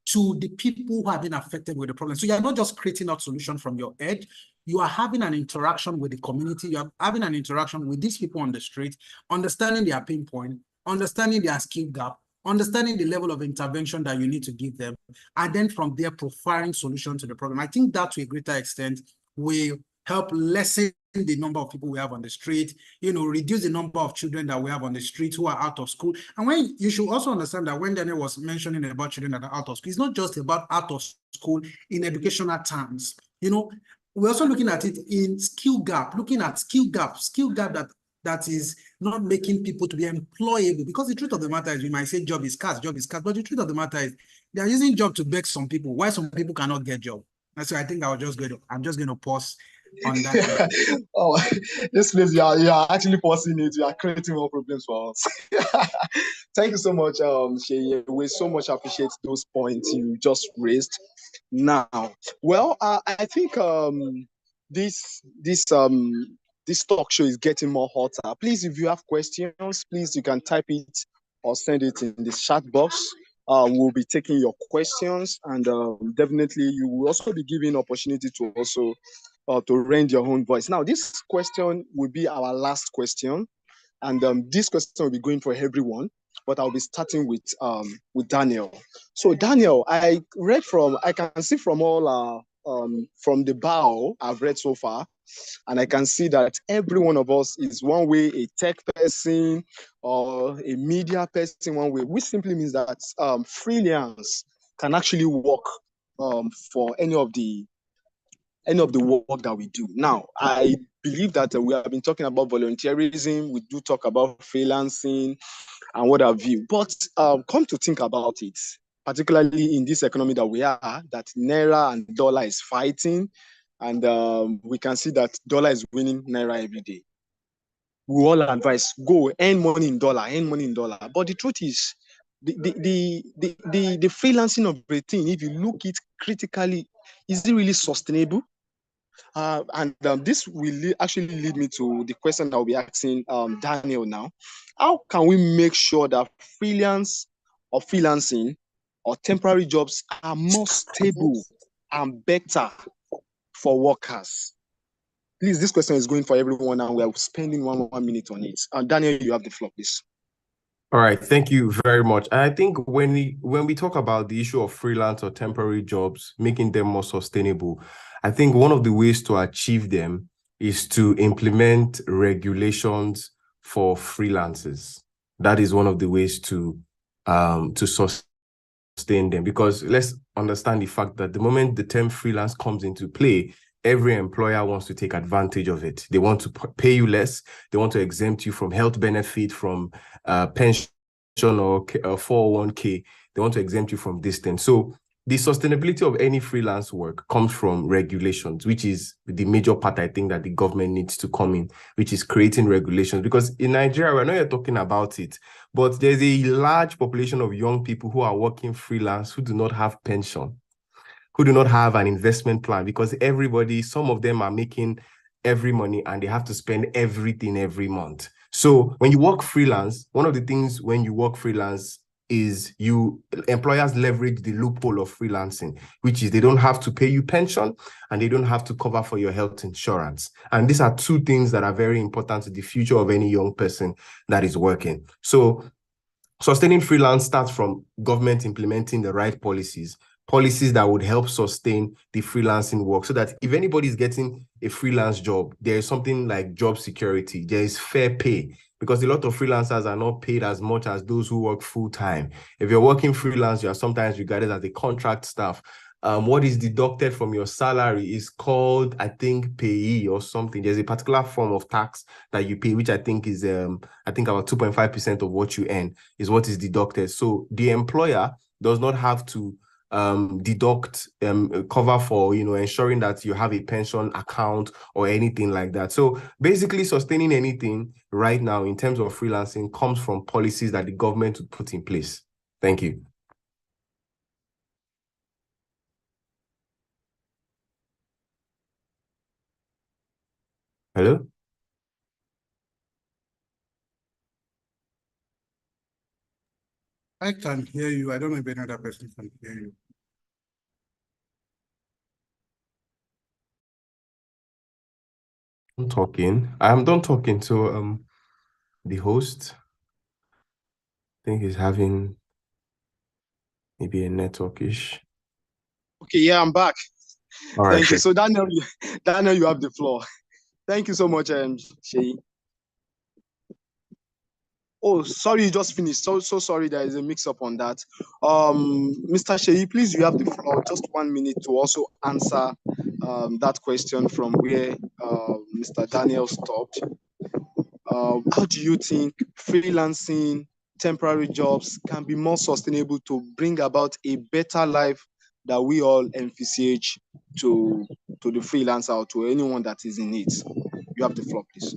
to the people who have been affected with the problem. So you are not just creating a solution from your head, you are having an interaction with the community, you are having an interaction with these people on the street, understanding their pain point, understanding their skill gap, understanding the level of intervention that you need to give them, and then from there, profiling solutions to the problem. I think that to a greater extent will help lessen the number of people we have on the street, reduce the number of children that we have on the street who are out of school. And when you should also understand that when Daniel was mentioning about children that are out of school, it's not just about out of school in educational terms. We're also looking at it in skill gap, looking at skill gap that that is not making people to be employable. Because the truth of the matter is, we might say job is scarce, but the truth of the matter is, they are using job to beg some people. Why some people cannot get job? And so I think I'm just going to pause on that. Oh, this place, you are actually forcing it. You are creating more problems for us. Thank you so much, Shay. We so much appreciate those points you just raised. Now, well, I think this talk show is getting more hotter. Please, if you have questions, please you can type it or send it in the chat box. We'll be taking your questions, and definitely you will also be given opportunity to also to rend your own voice. Now, this question will be our last question, and this question will be going for everyone. But I'll be starting with Daniel. So, Daniel, I can see from all from the bio I've read so far, and I can see that every one of us is one way a tech person or a media person one way, which simply means that freelance can actually work for any of the work that we do. Now, I believe that we have been talking about volunteerism, we do talk about freelancing and what have you. But come to think about it, particularly in this economy that we are, that Naira and dollar is fighting, and we can see that dollar is winning Naira every day. We all advise, go earn money in dollar, earn money in dollar. But the truth is, the freelancing of the thing, if you look it critically, is it really sustainable? And this will actually lead me to the question that I'll be asking Daniel now. How can we make sure that freelancing or temporary jobs are more stable and better for workers? Please, this question is going for everyone, and we are spending one minute on it. Daniel, you have the floor, please. All right, thank you very much. And I think when we talk about the issue of freelance or temporary jobs, making them more sustainable, I think one of the ways to achieve them is to implement regulations for freelancers. That is one of the ways to sustain them, because let's understand the fact that the moment the term freelance comes into play, every employer wants to take advantage of it. They want to pay you less. They want to exempt you from health benefit, from pension or 401k. They want to exempt you from this thing. So the sustainability of any freelance work comes from regulations, which is the major part, I think, that the government needs to come in, which is creating regulations. Because in Nigeria, I know you're talking about it, but there's a large population of young people who are working freelance who do not have pension, who do not have an investment plan, because some of them are making every money and they have to spend everything every month. So when you work freelance, one of the things when you work freelance is employers leverage the loophole of freelancing, which is they don't have to pay you pension and they don't have to cover for your health insurance. And these are two things that are very important to the future of any young person that is working. So sustaining freelance starts from government implementing the right policies that would help sustain the freelancing work, so that if anybody is getting a freelance job, there is something like job security, there is fair pay, because a lot of freelancers are not paid as much as those who work full-time. If you're working freelance, you are sometimes regarded as a contract staff. What is deducted from your salary is called, I think, payee or something. There's a particular form of tax that you pay, which I think is about 2.5% of what you earn is what is deducted. So the employer does not have to deduct cover for ensuring that you have a pension account or anything like that. So basically, sustaining anything right now in terms of freelancing comes from policies that the government would put in place. Thank you. Hello? I can hear you. I don't know if any other person can hear you. I'm talking. I'm done talking to the host. I think he's having maybe a network issue. Okay, yeah, I'm back. All right. Thank you. So Daniel, you have the floor. Thank you so much, Shay. Oh, sorry, you just finished. So sorry, there is a mix-up on that. Mr. Shay, please, you have the floor. Just 1 minute to also answer that question from where Mr. Daniel stopped. how do you think freelancing, temporary jobs can be more sustainable to bring about a better life that we all envisage to the freelancer or to anyone that is in it? You have the floor, please.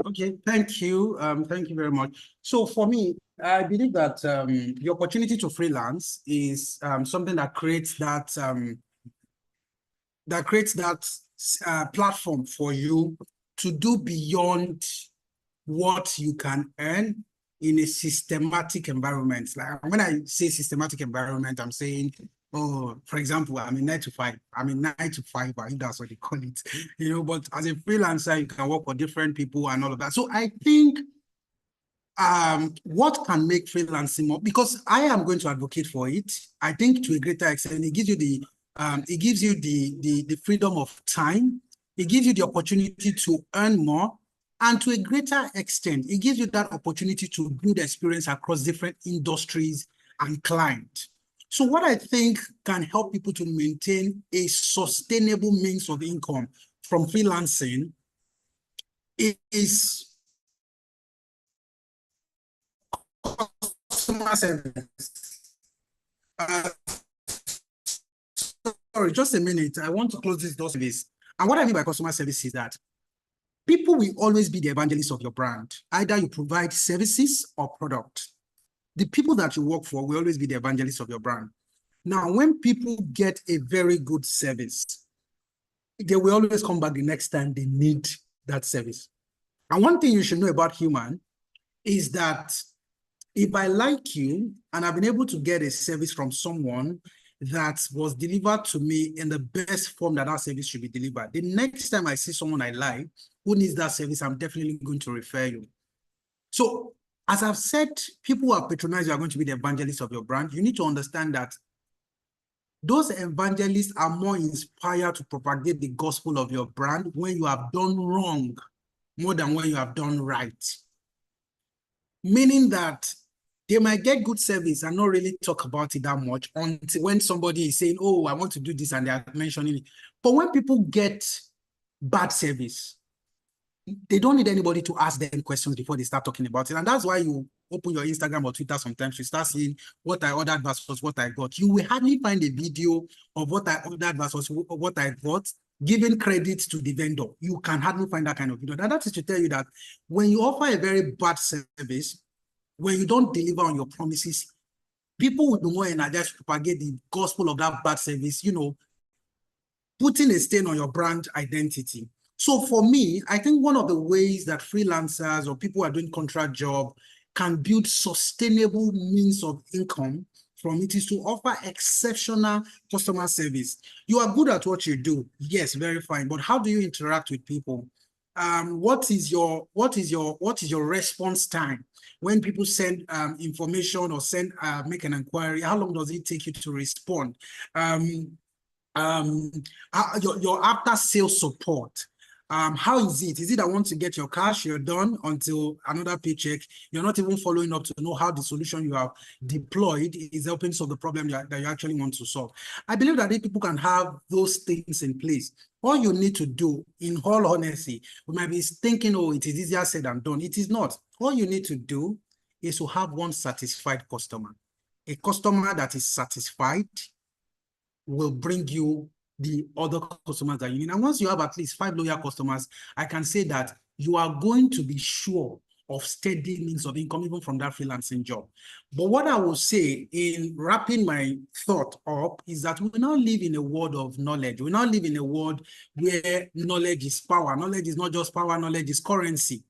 Okay, thank you. Thank you very much. So for me, I believe that the opportunity to freelance is something that creates that platform for you to do beyond what you can earn in a systematic environment. Like when I say systematic environment, I'm saying, oh, for example, I'm in 9 to 5. I'm in 9 to 5, I think that's what they call it. But as a freelancer, you can work for different people and all of that. So I think what can make freelancing more, because I am going to advocate for it. I think to a greater extent, it gives you the freedom of time. It gives you the opportunity to earn more. And to a greater extent, it gives you that opportunity to build experience across different industries and clients. So what I think can help people to maintain a sustainable means of income from freelancing is customer service. Sorry, just a minute. I want to close this door service. And what I mean by customer service is that people will always be the evangelists of your brand. Either you provide services or product. The people that you work for will always be the evangelists of your brand. Now, when people get a very good service, they will always come back the next time they need that service. And one thing you should know about human is that if I like you and I've been able to get a service from someone that was delivered to me in the best form that service should be delivered, the next time I see someone I like who needs that service, I'm definitely going to refer you. So as I've said, people who are patronized, you are going to be the evangelists of your brand. You need to understand that those evangelists are more inspired to propagate the gospel of your brand when you have done wrong more than when you have done right. Meaning that they might get good service and not really talk about it that much until when somebody is saying, oh, I want to do this, and they are mentioning it. But when people get bad service, they don't need anybody to ask them questions before they start talking about it. And that's why you open your Instagram or Twitter sometimes, you start seeing what I ordered versus what I got. You will hardly find a video of what I ordered versus what I got, giving credit to the vendor. You can hardly find that kind of video. And that is to tell you that when you offer a very bad service, when you don't deliver on your promises, people will be more energized to propagate the gospel of that bad service, putting a stain on your brand identity. So for me, I think one of the ways that freelancers or people who are doing contract job can build sustainable means of income from it is to offer exceptional customer service. You are good at what you do. Yes, very fine. But how do you interact with people? What is your response time when people send information or make an inquiry? How long does it take you to respond? Your after sales support. How is it? Is it that once you get your cash, you're done until another paycheck? You're not even following up to know how the solution you have deployed is helping solve the problem that you actually want to solve. I believe that if people can have those things in place, all you need to do, in all honesty, we might be thinking, oh, it is easier said than done. It is not. All you need to do is to have one satisfied customer. A customer that is satisfied will bring you the other customers that you need. And once you have at least 5 loyal customers, I can say that you are going to be sure of steady means of income even from that freelancing job. But what I will say in wrapping my thought up is that we now live in a world of knowledge. We now live in a world where knowledge is power. Knowledge is not just power, knowledge is currency.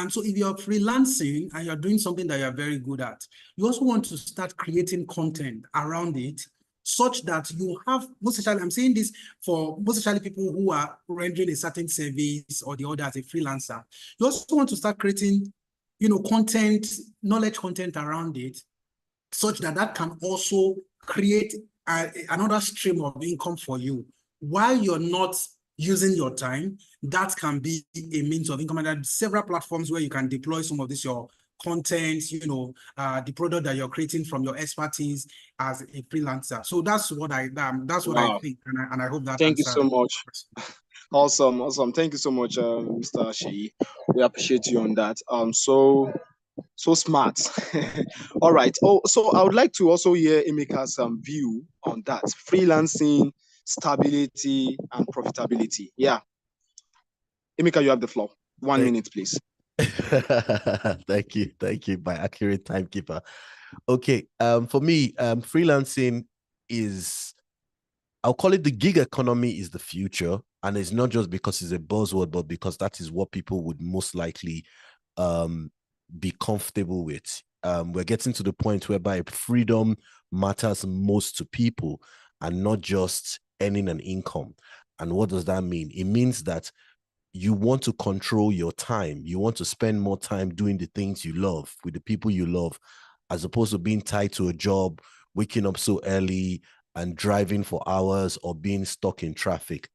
So if you're freelancing and you're doing something that you're very good at, you also want to start creating content around it such that you have, most especially, I'm saying this for most especially people who are rendering a certain service or the other as a freelancer. You also want to start creating, content, knowledge content around it, such that that can also create another stream of income for you while you're not using your time. That can be a means of income. And there are several platforms where you can deploy some of this, your content, the product that you're creating from your expertise as a freelancer. So that's what I think, and I hope that Thank you answers. so much. Awesome, awesome. Thank you so much, Mr. Sheyi. We appreciate you on that. So smart. All right. Oh, so I would like to also hear Emeka's view on that freelancing, stability, and profitability. Yeah, Emeka, you have the floor. 1 minute, please. Thank you, my accurate timekeeper. Okay, for me, freelancing is, I'll call it, the gig economy is the future, and it's not just because it's a buzzword, but because that is what people would most likely be comfortable with. We're getting to the point whereby freedom matters most to people, and not just earning an income. And what does that mean? It means that you want to control your time. You want to spend more time doing the things you love with the people you love, as opposed to being tied to a job, waking up so early and driving for hours, or being stuck in traffic.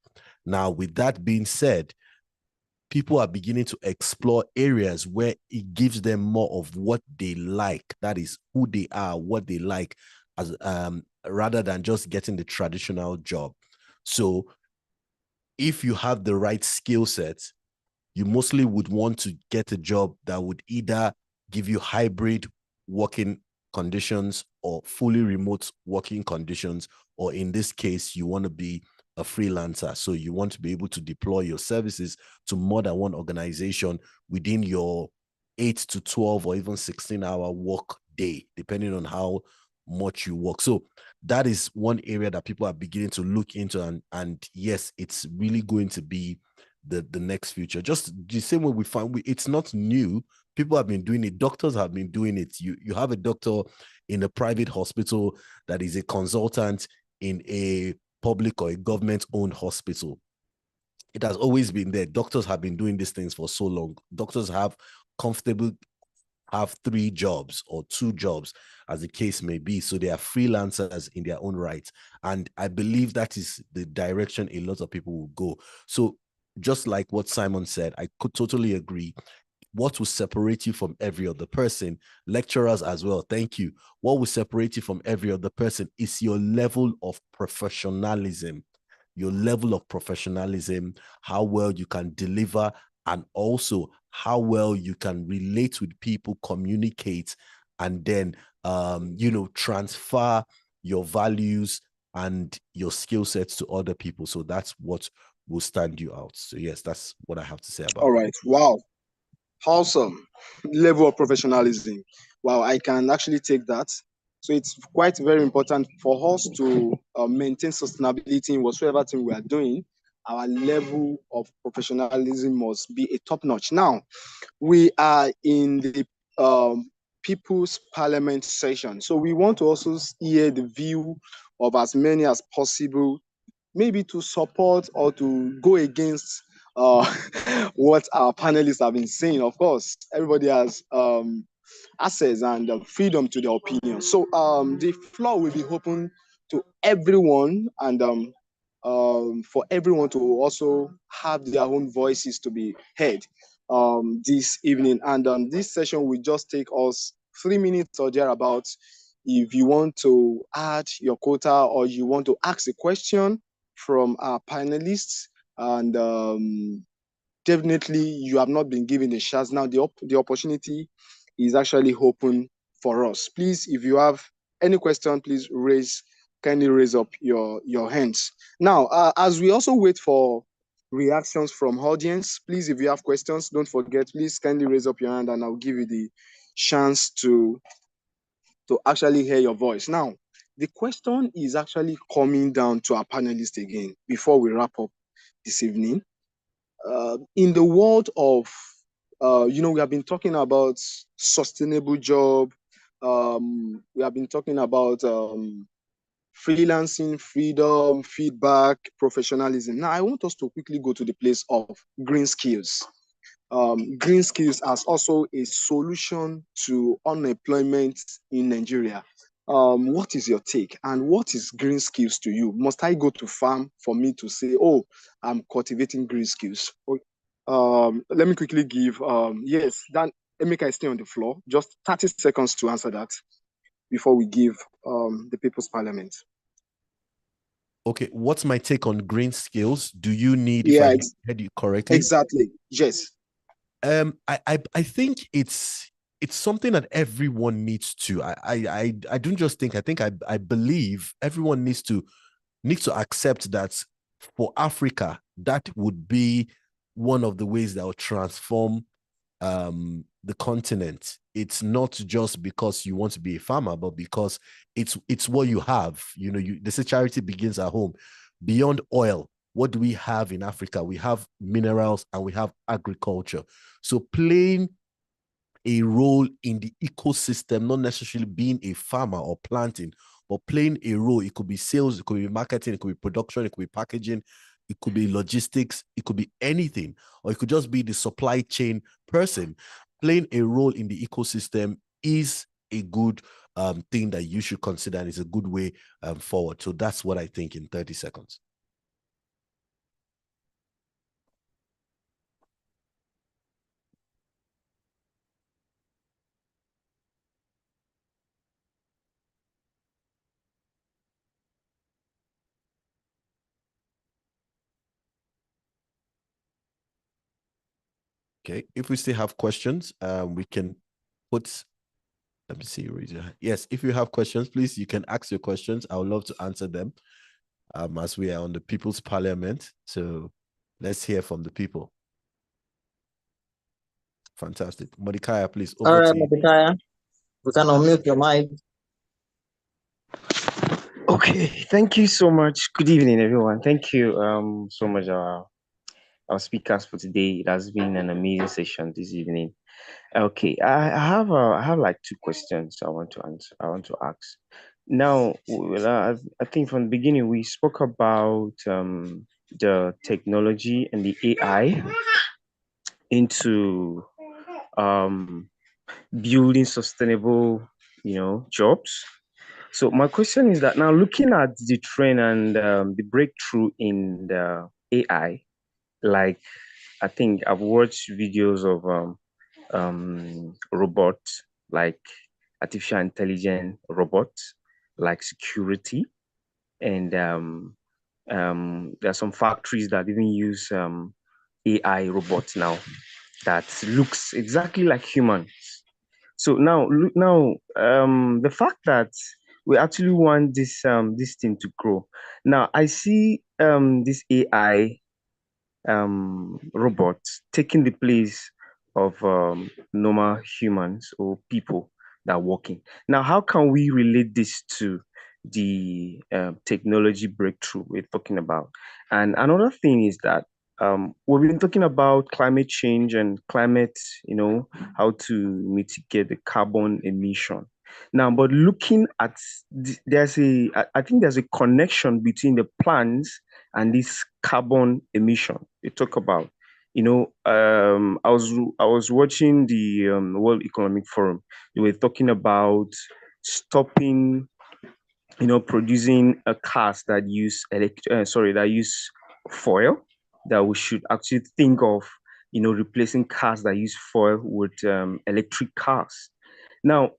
Now, with that being said, people are beginning to explore areas where it gives them more of what they like. That is who they are, what they like, as rather than just getting the traditional job. So if you have the right skill set, you mostly would want to get a job that would either give you hybrid working conditions or fully remote working conditions, or in this case, you want to be a freelancer. So you want to be able to deploy your services to more than one organization within your 8 to 12 or even 16-hour work day, depending on how much you work. So that is one area that people are beginning to look into, and yes, it's really going to be the next future. Just the same way we find it's not new. People have been doing it. Doctors have been doing it. You have a doctor in a private hospital that is a consultant in a public or a government-owned hospital. It has always been there. Doctors have been doing these things for so long. Doctors have 3 jobs or 2 jobs, as the case may be. So they are freelancers in their own right. And I believe that is the direction a lot of people will go. So just like what Simon said, I could totally agree. What will separate you from every other person, lecturers as well, thank you. What will separate you from every other person is your level of professionalism. Your level of professionalism, how well you can deliver, and also how well you can relate with people, communicate, and then transfer your values and your skill sets to other people. So that's what will stand you out. So yes, that's what I have to say about All right. Wow. Awesome. Level of professionalism. Wow, I can actually take that. So it's quite very important for us to maintain sustainability in whatsoever thing we are doing. Our level of professionalism must be a top notch. Now, we are in the People's Parliament session. So we want to also hear the view of as many as possible, maybe to support or to go against what our panelists have been saying. Of course, everybody has access and freedom to their opinion. So the floor will be open to everyone, and for everyone to also have their own voices to be heard this evening. And this session will just take us 3 minutes or thereabouts. If you want to add your quota or you want to ask a question from our panelists, and definitely you have not been given a chance. Now the opportunity is actually open for us. Please, if you have any question, please kindly raise up your hands. Now, as we also wait for reactions from audience, please, if you have questions, don't forget, please kindly raise up your hand and I'll give you the chance to actually hear your voice. Now, the question is actually coming down to our panelists again before we wrap up this evening. In the world of, we have been talking about sustainable job. We have been talking about freelancing, freedom, feedback, professionalism. Now, I want us to quickly go to the place of green skills. Green skills as also a solution to unemployment in Nigeria. What is your take, and what is green skills to you? Must I go to farm for me to say, oh, I'm cultivating green skills? Let me quickly give, yes, Dan, Emeka is still on the floor. Just 30 seconds to answer that before we give the People's Parliament. Okay, what's my take on green skills? Do you need, if Yeah, I heard you correctly? exactly. Yes. I think it's something that everyone needs to. I don't just think. I think I believe everyone needs to accept that for Africa, that would be one of the ways that will transform the continent. It's not just because you want to be a farmer, but because it's what you have. You know, they say charity begins at home. Beyond oil, what do we have in Africa? We have minerals and we have agriculture. So playing a role in the ecosystem, not necessarily being a farmer or planting, but playing a role. It could be sales, it could be marketing, it could be production, it could be packaging, it could be logistics, it could be anything, or it could just be the supply chain person. Playing a role in the ecosystem is a good thing that you should consider, and it's a good way forward. So that's what I think in 30 seconds. Okay, if we still have questions, we can put, let me see, raise your hand. Yes, if you have questions, please, you can ask your questions. I would love to answer them as we are on the People's Parliament. So let's hear from the people. Fantastic. Mordecai, please, over All right, to you. Mordecai, you can unmute your mic. Okay, thank you so much. Good evening, everyone. Thank you so much, our speakers for today. It has been an amazing session this evening. Okay, I have like two questions I want to answer. I want to ask. Now, I think from the beginning we spoke about the technology and the AI into building sustainable, jobs. So my question is that now looking at the trend and the breakthrough in the AI, like I think I've watched videos of robots, like artificial intelligence robots, like security, and there are some factories that even use AI robots now that looks exactly like humans. So the fact that we actually want this thing to grow. Now I see this AI robots taking the place of normal humans or people that are working. Now, how can we relate this to the technology breakthrough we're talking about? And another thing is that we've been talking about climate change and climate, how to mitigate the carbon emission. Now, but looking at I think there's a connection between the plants and this carbon emission they talk about. I was watching the World Economic Forum. They were talking about stopping, producing a cars that use that use foil. That we should actually think of, replacing cars that use foil with electric cars. Now,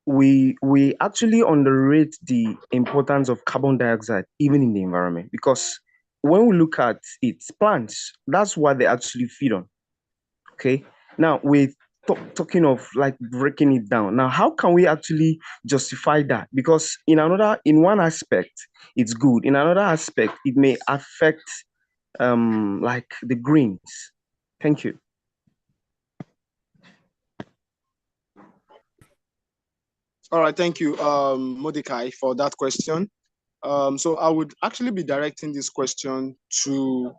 we actually underrate the importance of carbon dioxide even in the environment, because when we look at its plants, that's what they actually feed on. Okay. Now we're talking of like breaking it down. Now, how can we actually justify that? Because in one aspect, it's good. In another aspect, it may affect like the greens. Thank you. All right, thank you, Mordecai, for that question. So I would actually be directing this question to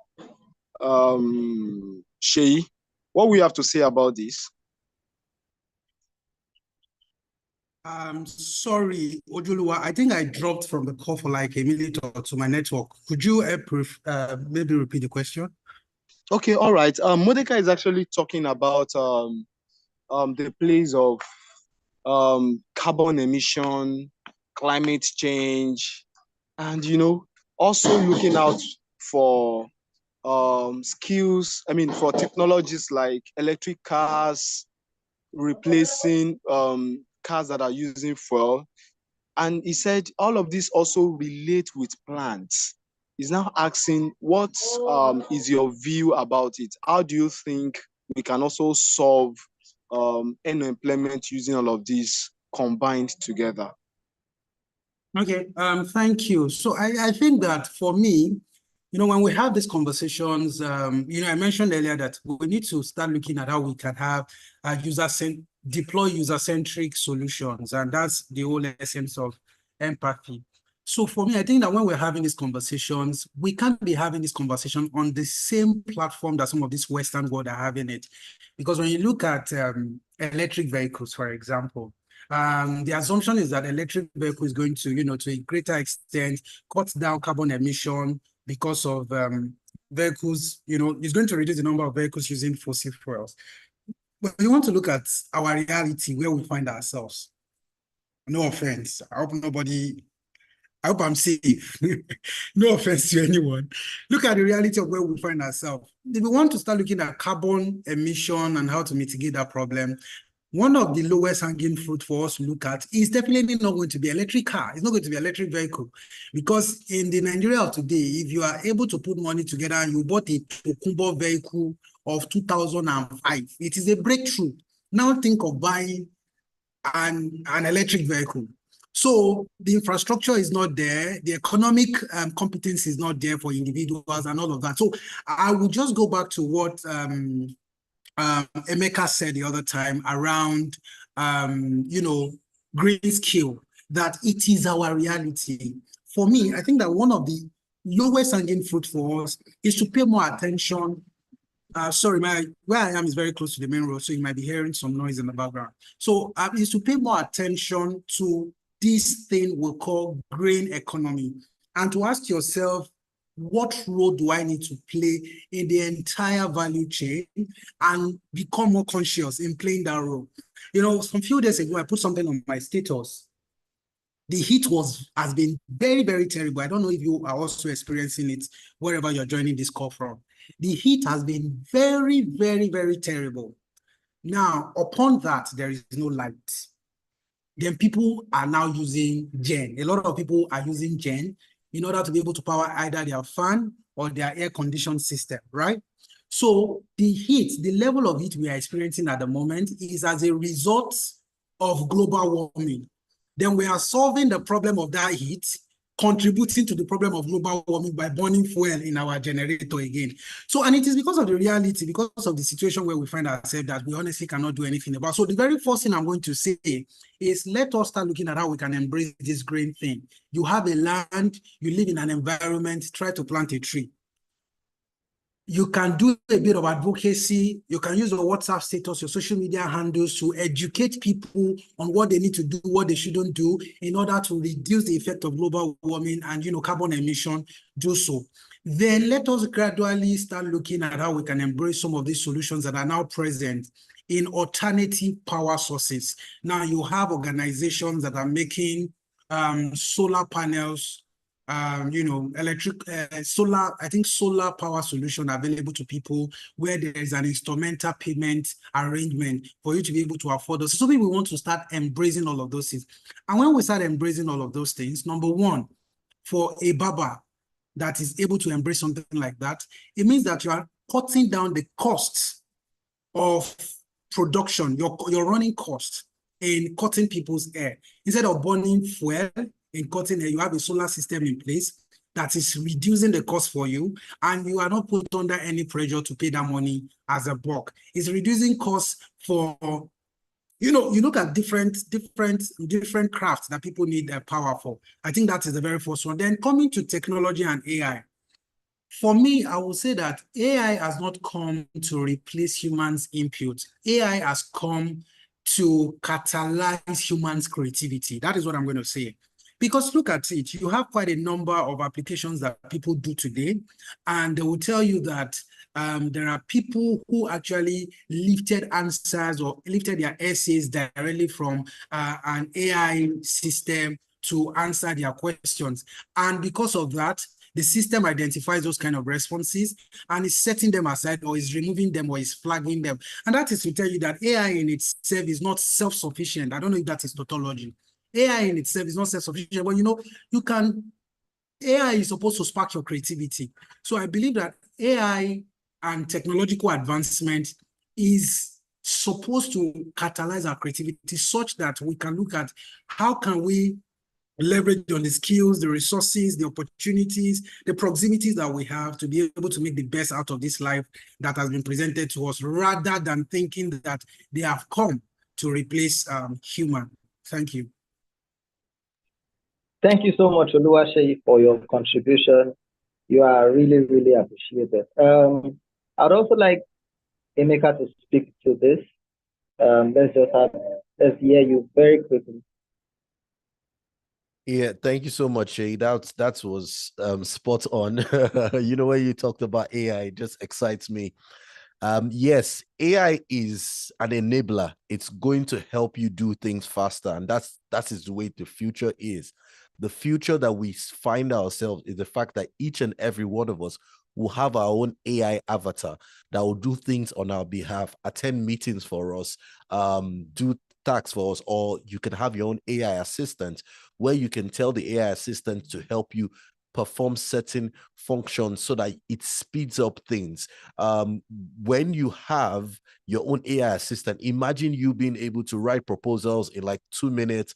Shay. What we have to say about this? Sorry, Ojuluwa, I think I dropped from the call for like a minute or two, my network. Could you maybe repeat the question? Okay, all right. Mordecai is actually talking about the place of carbon emission, climate change, and also looking out for skills. I mean, for technologies like electric cars, replacing cars that are using fuel. And he said all of this also relate with plants. He's now asking, what is your view about it? How do you think we can also solve unemployment using all of these combined together? Okay, thank you. So I think that for me, when we have these conversations, I mentioned earlier that we need to start looking at how we can have deploy user-centric solutions, and that's the whole essence of empathy. So for me, I think that when we're having these conversations, we can't be having this conversation on the same platform that some of these Western world are having it. Because when you look at electric vehicles, for example, the assumption is that electric vehicle is going to, to a greater extent, cut down carbon emission because of vehicles, it's going to reduce the number of vehicles using fossil fuels. But we want to look at our reality where we find ourselves. No offense. I hope I'm safe. No offense to anyone. Look at the reality of where we find ourselves. If we want to start looking at carbon emission and how to mitigate that problem, one of the lowest hanging fruit for us to look at is definitely not going to be electric car. It's not going to be electric vehicle. Because in the Nigeria of today, if you are able to put money together and you bought a Tokumbo vehicle of 2005, it is a breakthrough. Now think of buying an electric vehicle. So the infrastructure is not there, the economic competence is not there for individuals and all of that. So I will just go back to what Emeka said the other time around, green skill, that it is our reality. For me, I think that one of the lowest hanging fruit for us is to pay more attention. Sorry, where I am is very close to the main road, so you might be hearing some noise in the background. So is to pay more attention to this thing we call green economy, and to ask yourself, what role do I need to play in the entire value chain, and become more conscious in playing that role? Some few days ago, I put something on my status. The heat has been very, very terrible. I don't know if you are also experiencing it wherever you're joining this call from. The heat has been very, very, very terrible. Now, upon that, there is no light. Then people are now using gen. A lot of people are using gen in order to be able to power either their fan or their air conditioning system, right? So the heat, the level of heat we are experiencing at the moment is as a result of global warming. Then we are solving the problem of that heat, contributing to the problem of global warming by burning fuel in our generator again. So, and it is because of the reality, because of the situation where we find ourselves, that we honestly cannot do anything about. So the very first thing I'm going to say is, let us start looking at how we can embrace this green thing. You have a land, you live in an environment, try to plant a tree. You can do a bit of advocacy. You can use your WhatsApp status, your social media handles to educate people on what they need to do, what they shouldn't do in order to reduce the effect of global warming and, carbon emission, do so. Then let us gradually start looking at how we can embrace some of these solutions that are now present in alternative power sources. Now you have organizations that are making solar panels, solar power solution available to people where there is an instrumental payment arrangement for you to be able to afford those. So we want to start embracing all of those things. And when we start embracing all of those things, number one, for a barber that is able to embrace something like that, it means that you are cutting down the costs of production, your running costs in cutting people's hair. Instead of burning fuel in cutting hair, you have a solar system in place that is reducing the cost for you, and you are not put under any pressure to pay that money as a bulk. It's reducing costs for, you look at different crafts that people need power for. I think that is the very first one. Then coming to technology and AI. For me, I would say that AI has not come to replace humans' input. AI has come to catalyze humans' creativity. That is what I'm going to say. Because look at it, you have quite a number of applications that people do today, and they will tell you that there are people who actually lifted answers or lifted their essays directly from an AI system to answer their questions. And because of that, the system identifies those kind of responses and is setting them aside, or is removing them, or is flagging them. And that is to tell you that AI in itself is not self-sufficient. I don't know if that is tautology. AI in itself is not self-sufficient, but AI is supposed to spark your creativity. So I believe that AI and technological advancement is supposed to catalyze our creativity such that we can look at how can we leverage on the skills, the resources, the opportunities, the proximities that we have to be able to make the best out of this life that has been presented to us, rather than thinking that they have come to replace human. Thank you. Thank you so much, Oluwaseyi, for your contribution. You are really, really appreciated. I'd also like Emeka to speak to this. Let's hear you very quickly. Yeah, thank you so much, Shay. That was spot on. When you talked about AI, it just excites me. Yes, AI is an enabler. It's going to help you do things faster, and that is the way the future is. The future that we find ourselves is the fact that each and every one of us will have our own AI avatar that will do things on our behalf, attend meetings for us, do tasks for us, or you can have your own AI assistant where you can tell the AI assistant to help you perform certain functions so that it speeds up things. When you have your own AI assistant, imagine you being able to write proposals in like 2 minutes,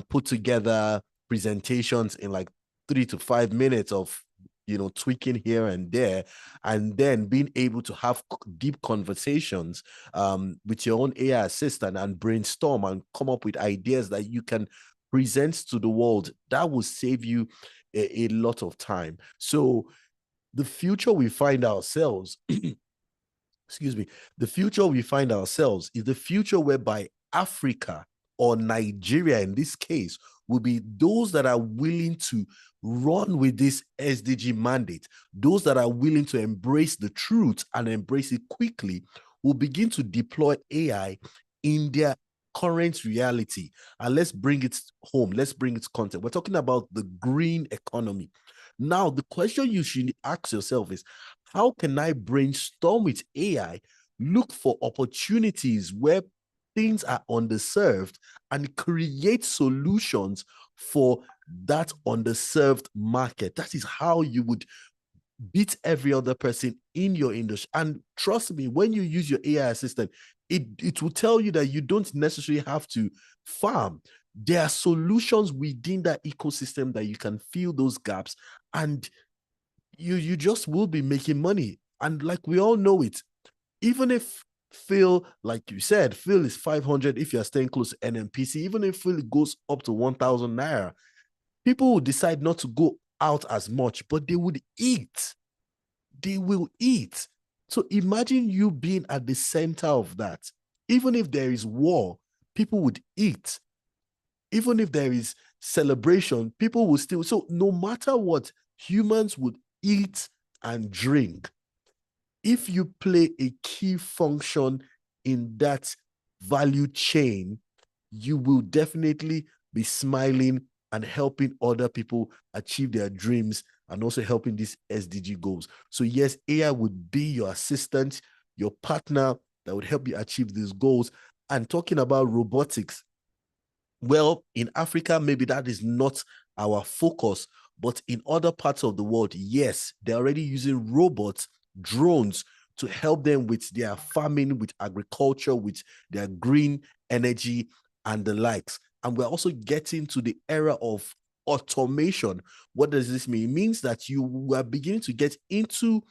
put together presentations in like 3 to 5 minutes of tweaking here and there, and then being able to have deep conversations with your own AI assistant and brainstorm and come up with ideas that you can present to the world. That will save you a lot of time. So the future we find ourselves, excuse me, the future we find ourselves is the future whereby Africa, or Nigeria in this case, will be those that are willing to run with this SDG mandate. Those that are willing to embrace the truth and embrace it quickly will begin to deploy AI in their current reality. And let's bring it home. Let's bring its content. We're talking about the green economy. Now, the question you should ask yourself is, how can I brainstorm with AI, look for opportunities where things are underserved, and create solutions for that underserved market? That is how you would beat every other person in your industry. And trust me, when you use your AI assistant, it will tell you that you don't necessarily have to farm. There are solutions within that ecosystem that you can fill those gaps, and you just will be making money. And like we all know it, even if Phil, like you said, Phil is 500 if you're staying close to NMPC, even if Phil goes up to 1,000 naira, people will decide not to go out as much, but they would eat. They will eat. So imagine you being at the center of that. Even if there is war, people would eat. Even if there is celebration, people will still. So no matter what, humans would eat and drink. If you play a key function in that value chain, you will definitely be smiling and helping other people achieve their dreams, and also helping these SDG goals. So yes, AI would be your assistant, your partner that would help you achieve these goals. And talking about robotics, well, in Africa, maybe that is not our focus, but in other parts of the world, yes, they're already using robots, drones, to help them with their farming, with agriculture, with their green energy and the likes. And we're also getting to the era of automation. What does this mean? It means that you are beginning to get into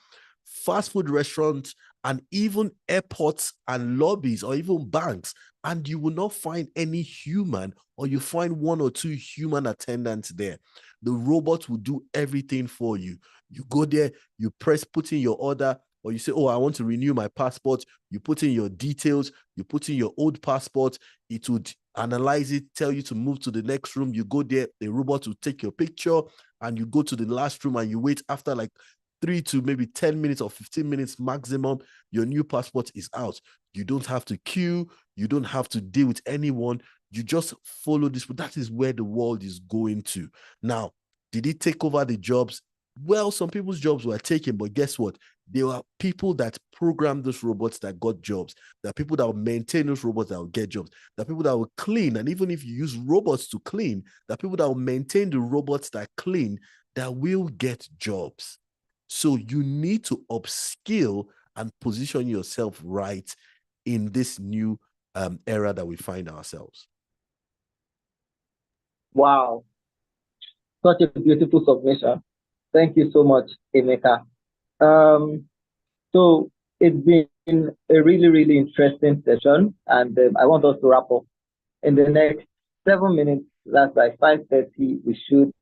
fast food restaurants and even airports and lobbies, or even banks, and you will not find any human, or you find 1 or 2 human attendants there. The robot will do everything for you. You go there, you put in your order, or you say, oh, I want to renew my passport. You put in your details, you put in your old passport, it would analyze it, tell you to move to the next room. You go there, the robot will take your picture, and you go to the last room and you wait. After like 3 to maybe 10 minutes or 15 minutes maximum, your new passport is out. You don't have to queue. You don't have to deal with anyone. You just follow this. But that is where the world is going to. Now, did it take over the jobs? Well, some people's jobs were taken, but guess what? There are people that program those robots that got jobs. There are people that will maintain those robots that will get jobs. There are people that will clean. And even if you use robots to clean, there are people that will maintain the robots that clean that will get jobs. So you need to upskill and position yourself right in this new era that we find ourselves. Wow, such a beautiful submission. Thank you so much, Emeka. So it's been a really, really interesting session, and I want us to wrap up in the next 7 minutes. That's by 5:30. We should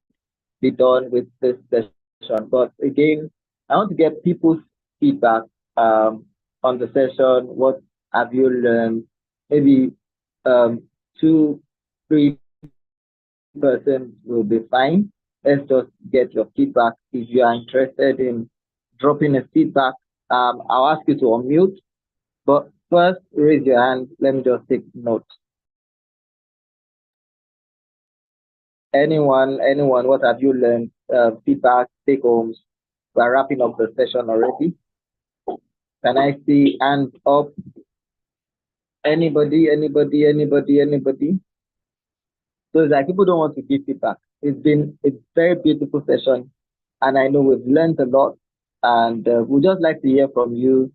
be done with this session. But again, I want to get people's feedback on the session. What have you learned? Maybe 2, 3% will be fine. Let's just get your feedback. If you are interested in dropping a feedback, I'll ask you to unmute. But first, raise your hand. Let me just take note. Anyone, what have you learned? Feedback, take homes. We're wrapping up the session already. Can I see hands up? Anybody? So it's like people don't want to give feedback. It's been a very beautiful session, and I know we've learned a lot, and we'd just like to hear from you.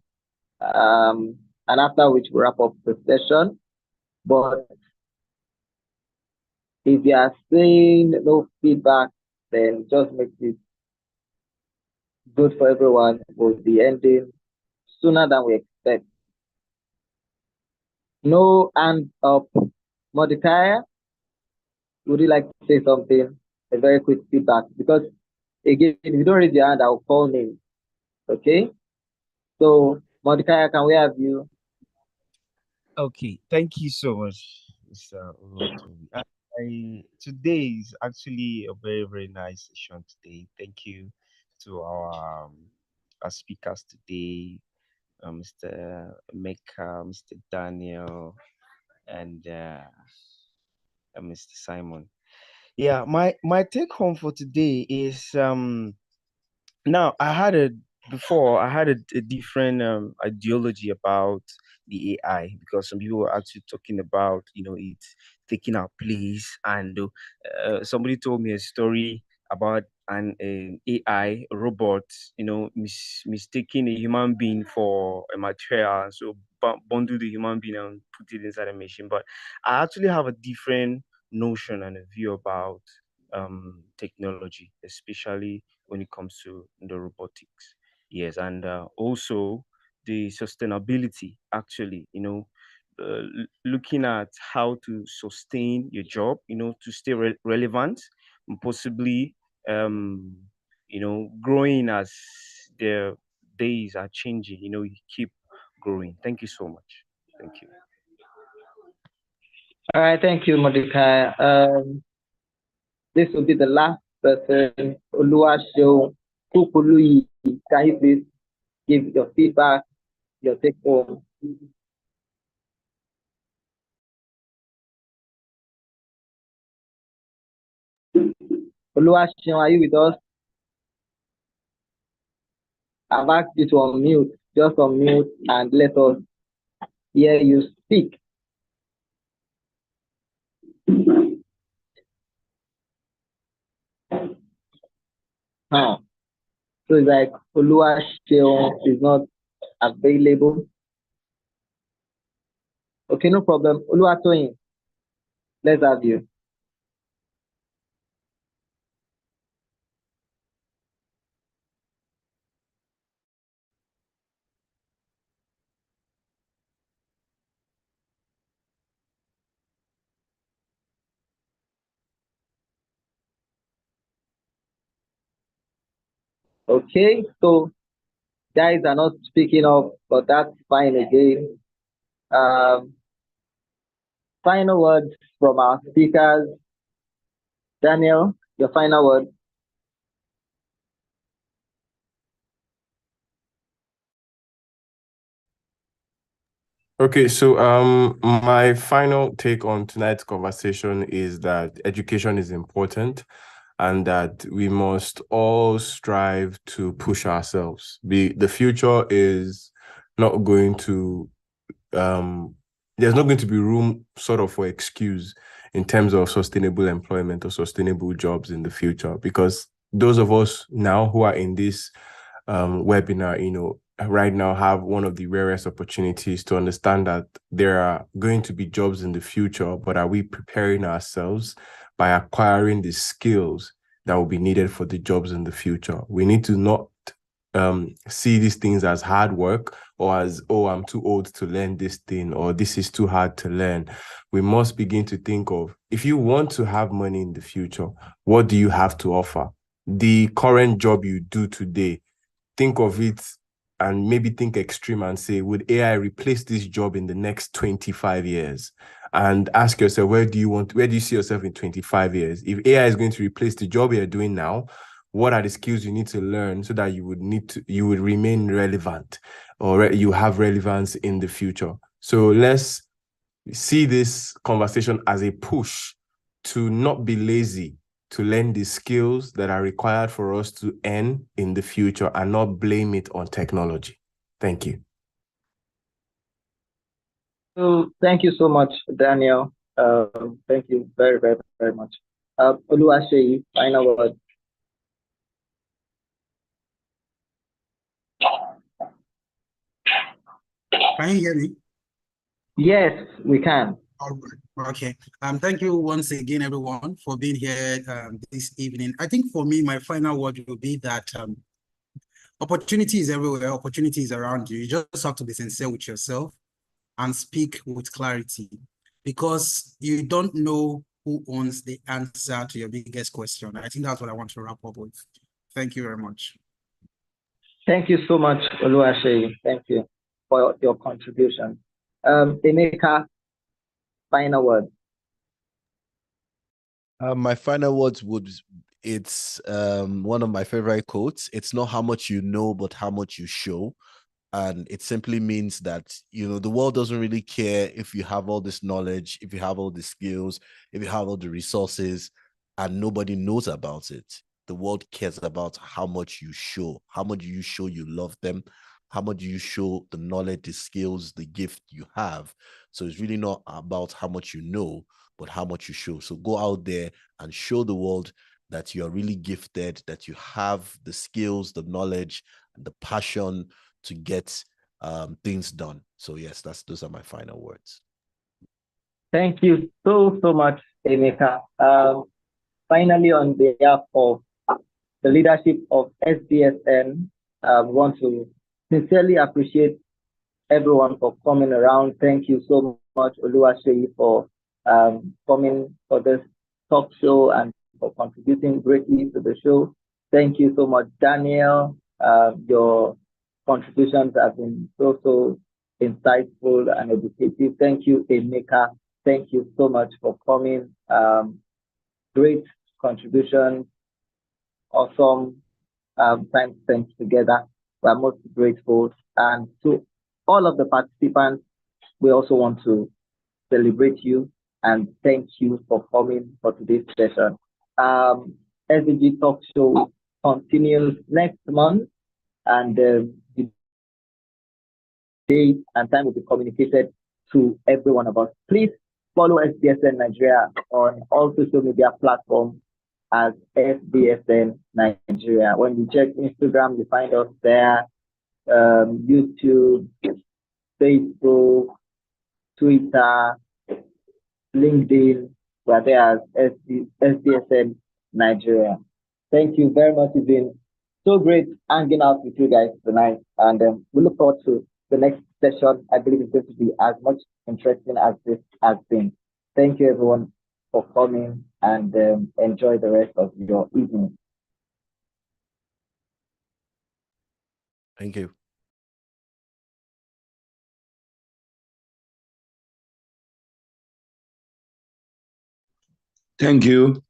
And after which we wrap up the session. But if you are saying no feedback, then just make it good for everyone. We'll be ending sooner than we expect. No hands up. Mordecai, would you like to say something? A very quick feedback. Because again, if you don't raise your hand, I'll call names. Okay? So, Mordecai, can we have you? Okay, thank you so much, Mr. Olotobi. Today is actually a very, very nice session today. Thank you to our speakers today, Mr. Mecca, Mr. Daniel, and Mr. Simon. Yeah, my take home for today is now I had a different ideology about the AI, because some people were actually talking about it taking our place, and somebody told me a story about an AI robot mistaking a human being for a material, and so bundle the human being and put it inside a machine. But I actually have a different notion and a view about technology, especially when it comes to the robotics. Yes, and also the sustainability, actually, looking at how to sustain your job, to stay relevant, and possibly, growing as the days are changing, you keep growing. Thank you so much. Thank you. All right, thank you, Mordecai. This will be the last person, Oluwaseun Kukuluyi. Can you please give your feedback, your take home? Oluwaseun, are you with us? I've asked you to unmute. Just unmute and let us hear you speak. Huh. So it's like Oluwaseun is not available. Okay, no problem. Oluwatoyin, let's have you. Okay, so guys are not speaking up, but that's fine again. Final words from our speakers. Daniel, your final word. Okay, so my final take on tonight's conversation is that education is important, and that we must all strive to push ourselves. The future is not going to there's not going to be room sort of for excuse in terms of sustainable employment or sustainable jobs in the future, because those of us now who are in this webinar, right now have one of the rarest opportunities to understand that there are going to be jobs in the future, but are we preparing ourselves by acquiring the skills that will be needed for the jobs in the future? We need to not see these things as hard work or as, oh, I'm too old to learn this thing, or this is too hard to learn. We must begin to think of, if you want to have money in the future, what do you have to offer? The current job you do today, think of it and maybe think extreme and say, would AI replace this job in the next 25 years? And ask yourself, where do you see yourself in 25 years? If AI is going to replace the job you're doing now, what are the skills you need to learn so that you would remain relevant, or you have relevance in the future? So let's see this conversation as a push to not be lazy, to learn the skills that are required for us to earn in the future and not blame it on technology. Thank you. So thank you so much, Daniel. Thank you very, very, very much. Oluwaseyi, final word. Can you hear me? Yes, we can. All right. Okay. Thank you once again, everyone, for being here this evening. I think for me, my final word will be that opportunity is everywhere. Opportunity is around you. You just have to be sincere with yourself and speak with clarity, because you don't know who owns the answer to your biggest question. I think that's what I want to wrap up with. Thank you very much. Thank you so much, Oluwaseyi. Thank you for your contribution. Emeka, final word. My final words it's one of my favorite quotes. It's not how much you know, but how much you show. And it simply means that, the world doesn't really care if you have all this knowledge, if you have all the skills, if you have all the resources, and nobody knows about it. The world cares about how much you show. How much you show you love them? How much you show the knowledge, the skills, the gift you have? So it's really not about how much you know, but how much you show. So go out there and show the world that you are really gifted, that you have the skills, the knowledge, and the passion to get things done. So yes, those are my final words. Thank you so much, Emeka. Finally, on behalf of the leadership of SDSN, we want to sincerely appreciate everyone for coming around. Thank you so much, Oluwaseyi, for coming for this talk show and for contributing greatly to the show. Thank you so much, Daniel. Your contributions have been so insightful and educative. Thank you, Emeka. Thank you so much for coming. Great contribution. Awesome time spent together. We're most grateful. And to all of the participants, we also want to celebrate you and thank you for coming for today's session. SDG Talk Show continues next month, and the date and time will be communicated to every one of us. Please follow SDSN Nigeria on all social media platforms as SDSN Nigeria. When you check Instagram, you find us there, YouTube, Facebook, Twitter, LinkedIn. We're there as SDSN Nigeria. Thank you very much. It's been so great hanging out with you guys tonight, and we look forward to the next session. I believe it's going to be as much interesting as this has been. Thank you, everyone, for coming, and enjoy the rest of your evening. Thank you. Thank you.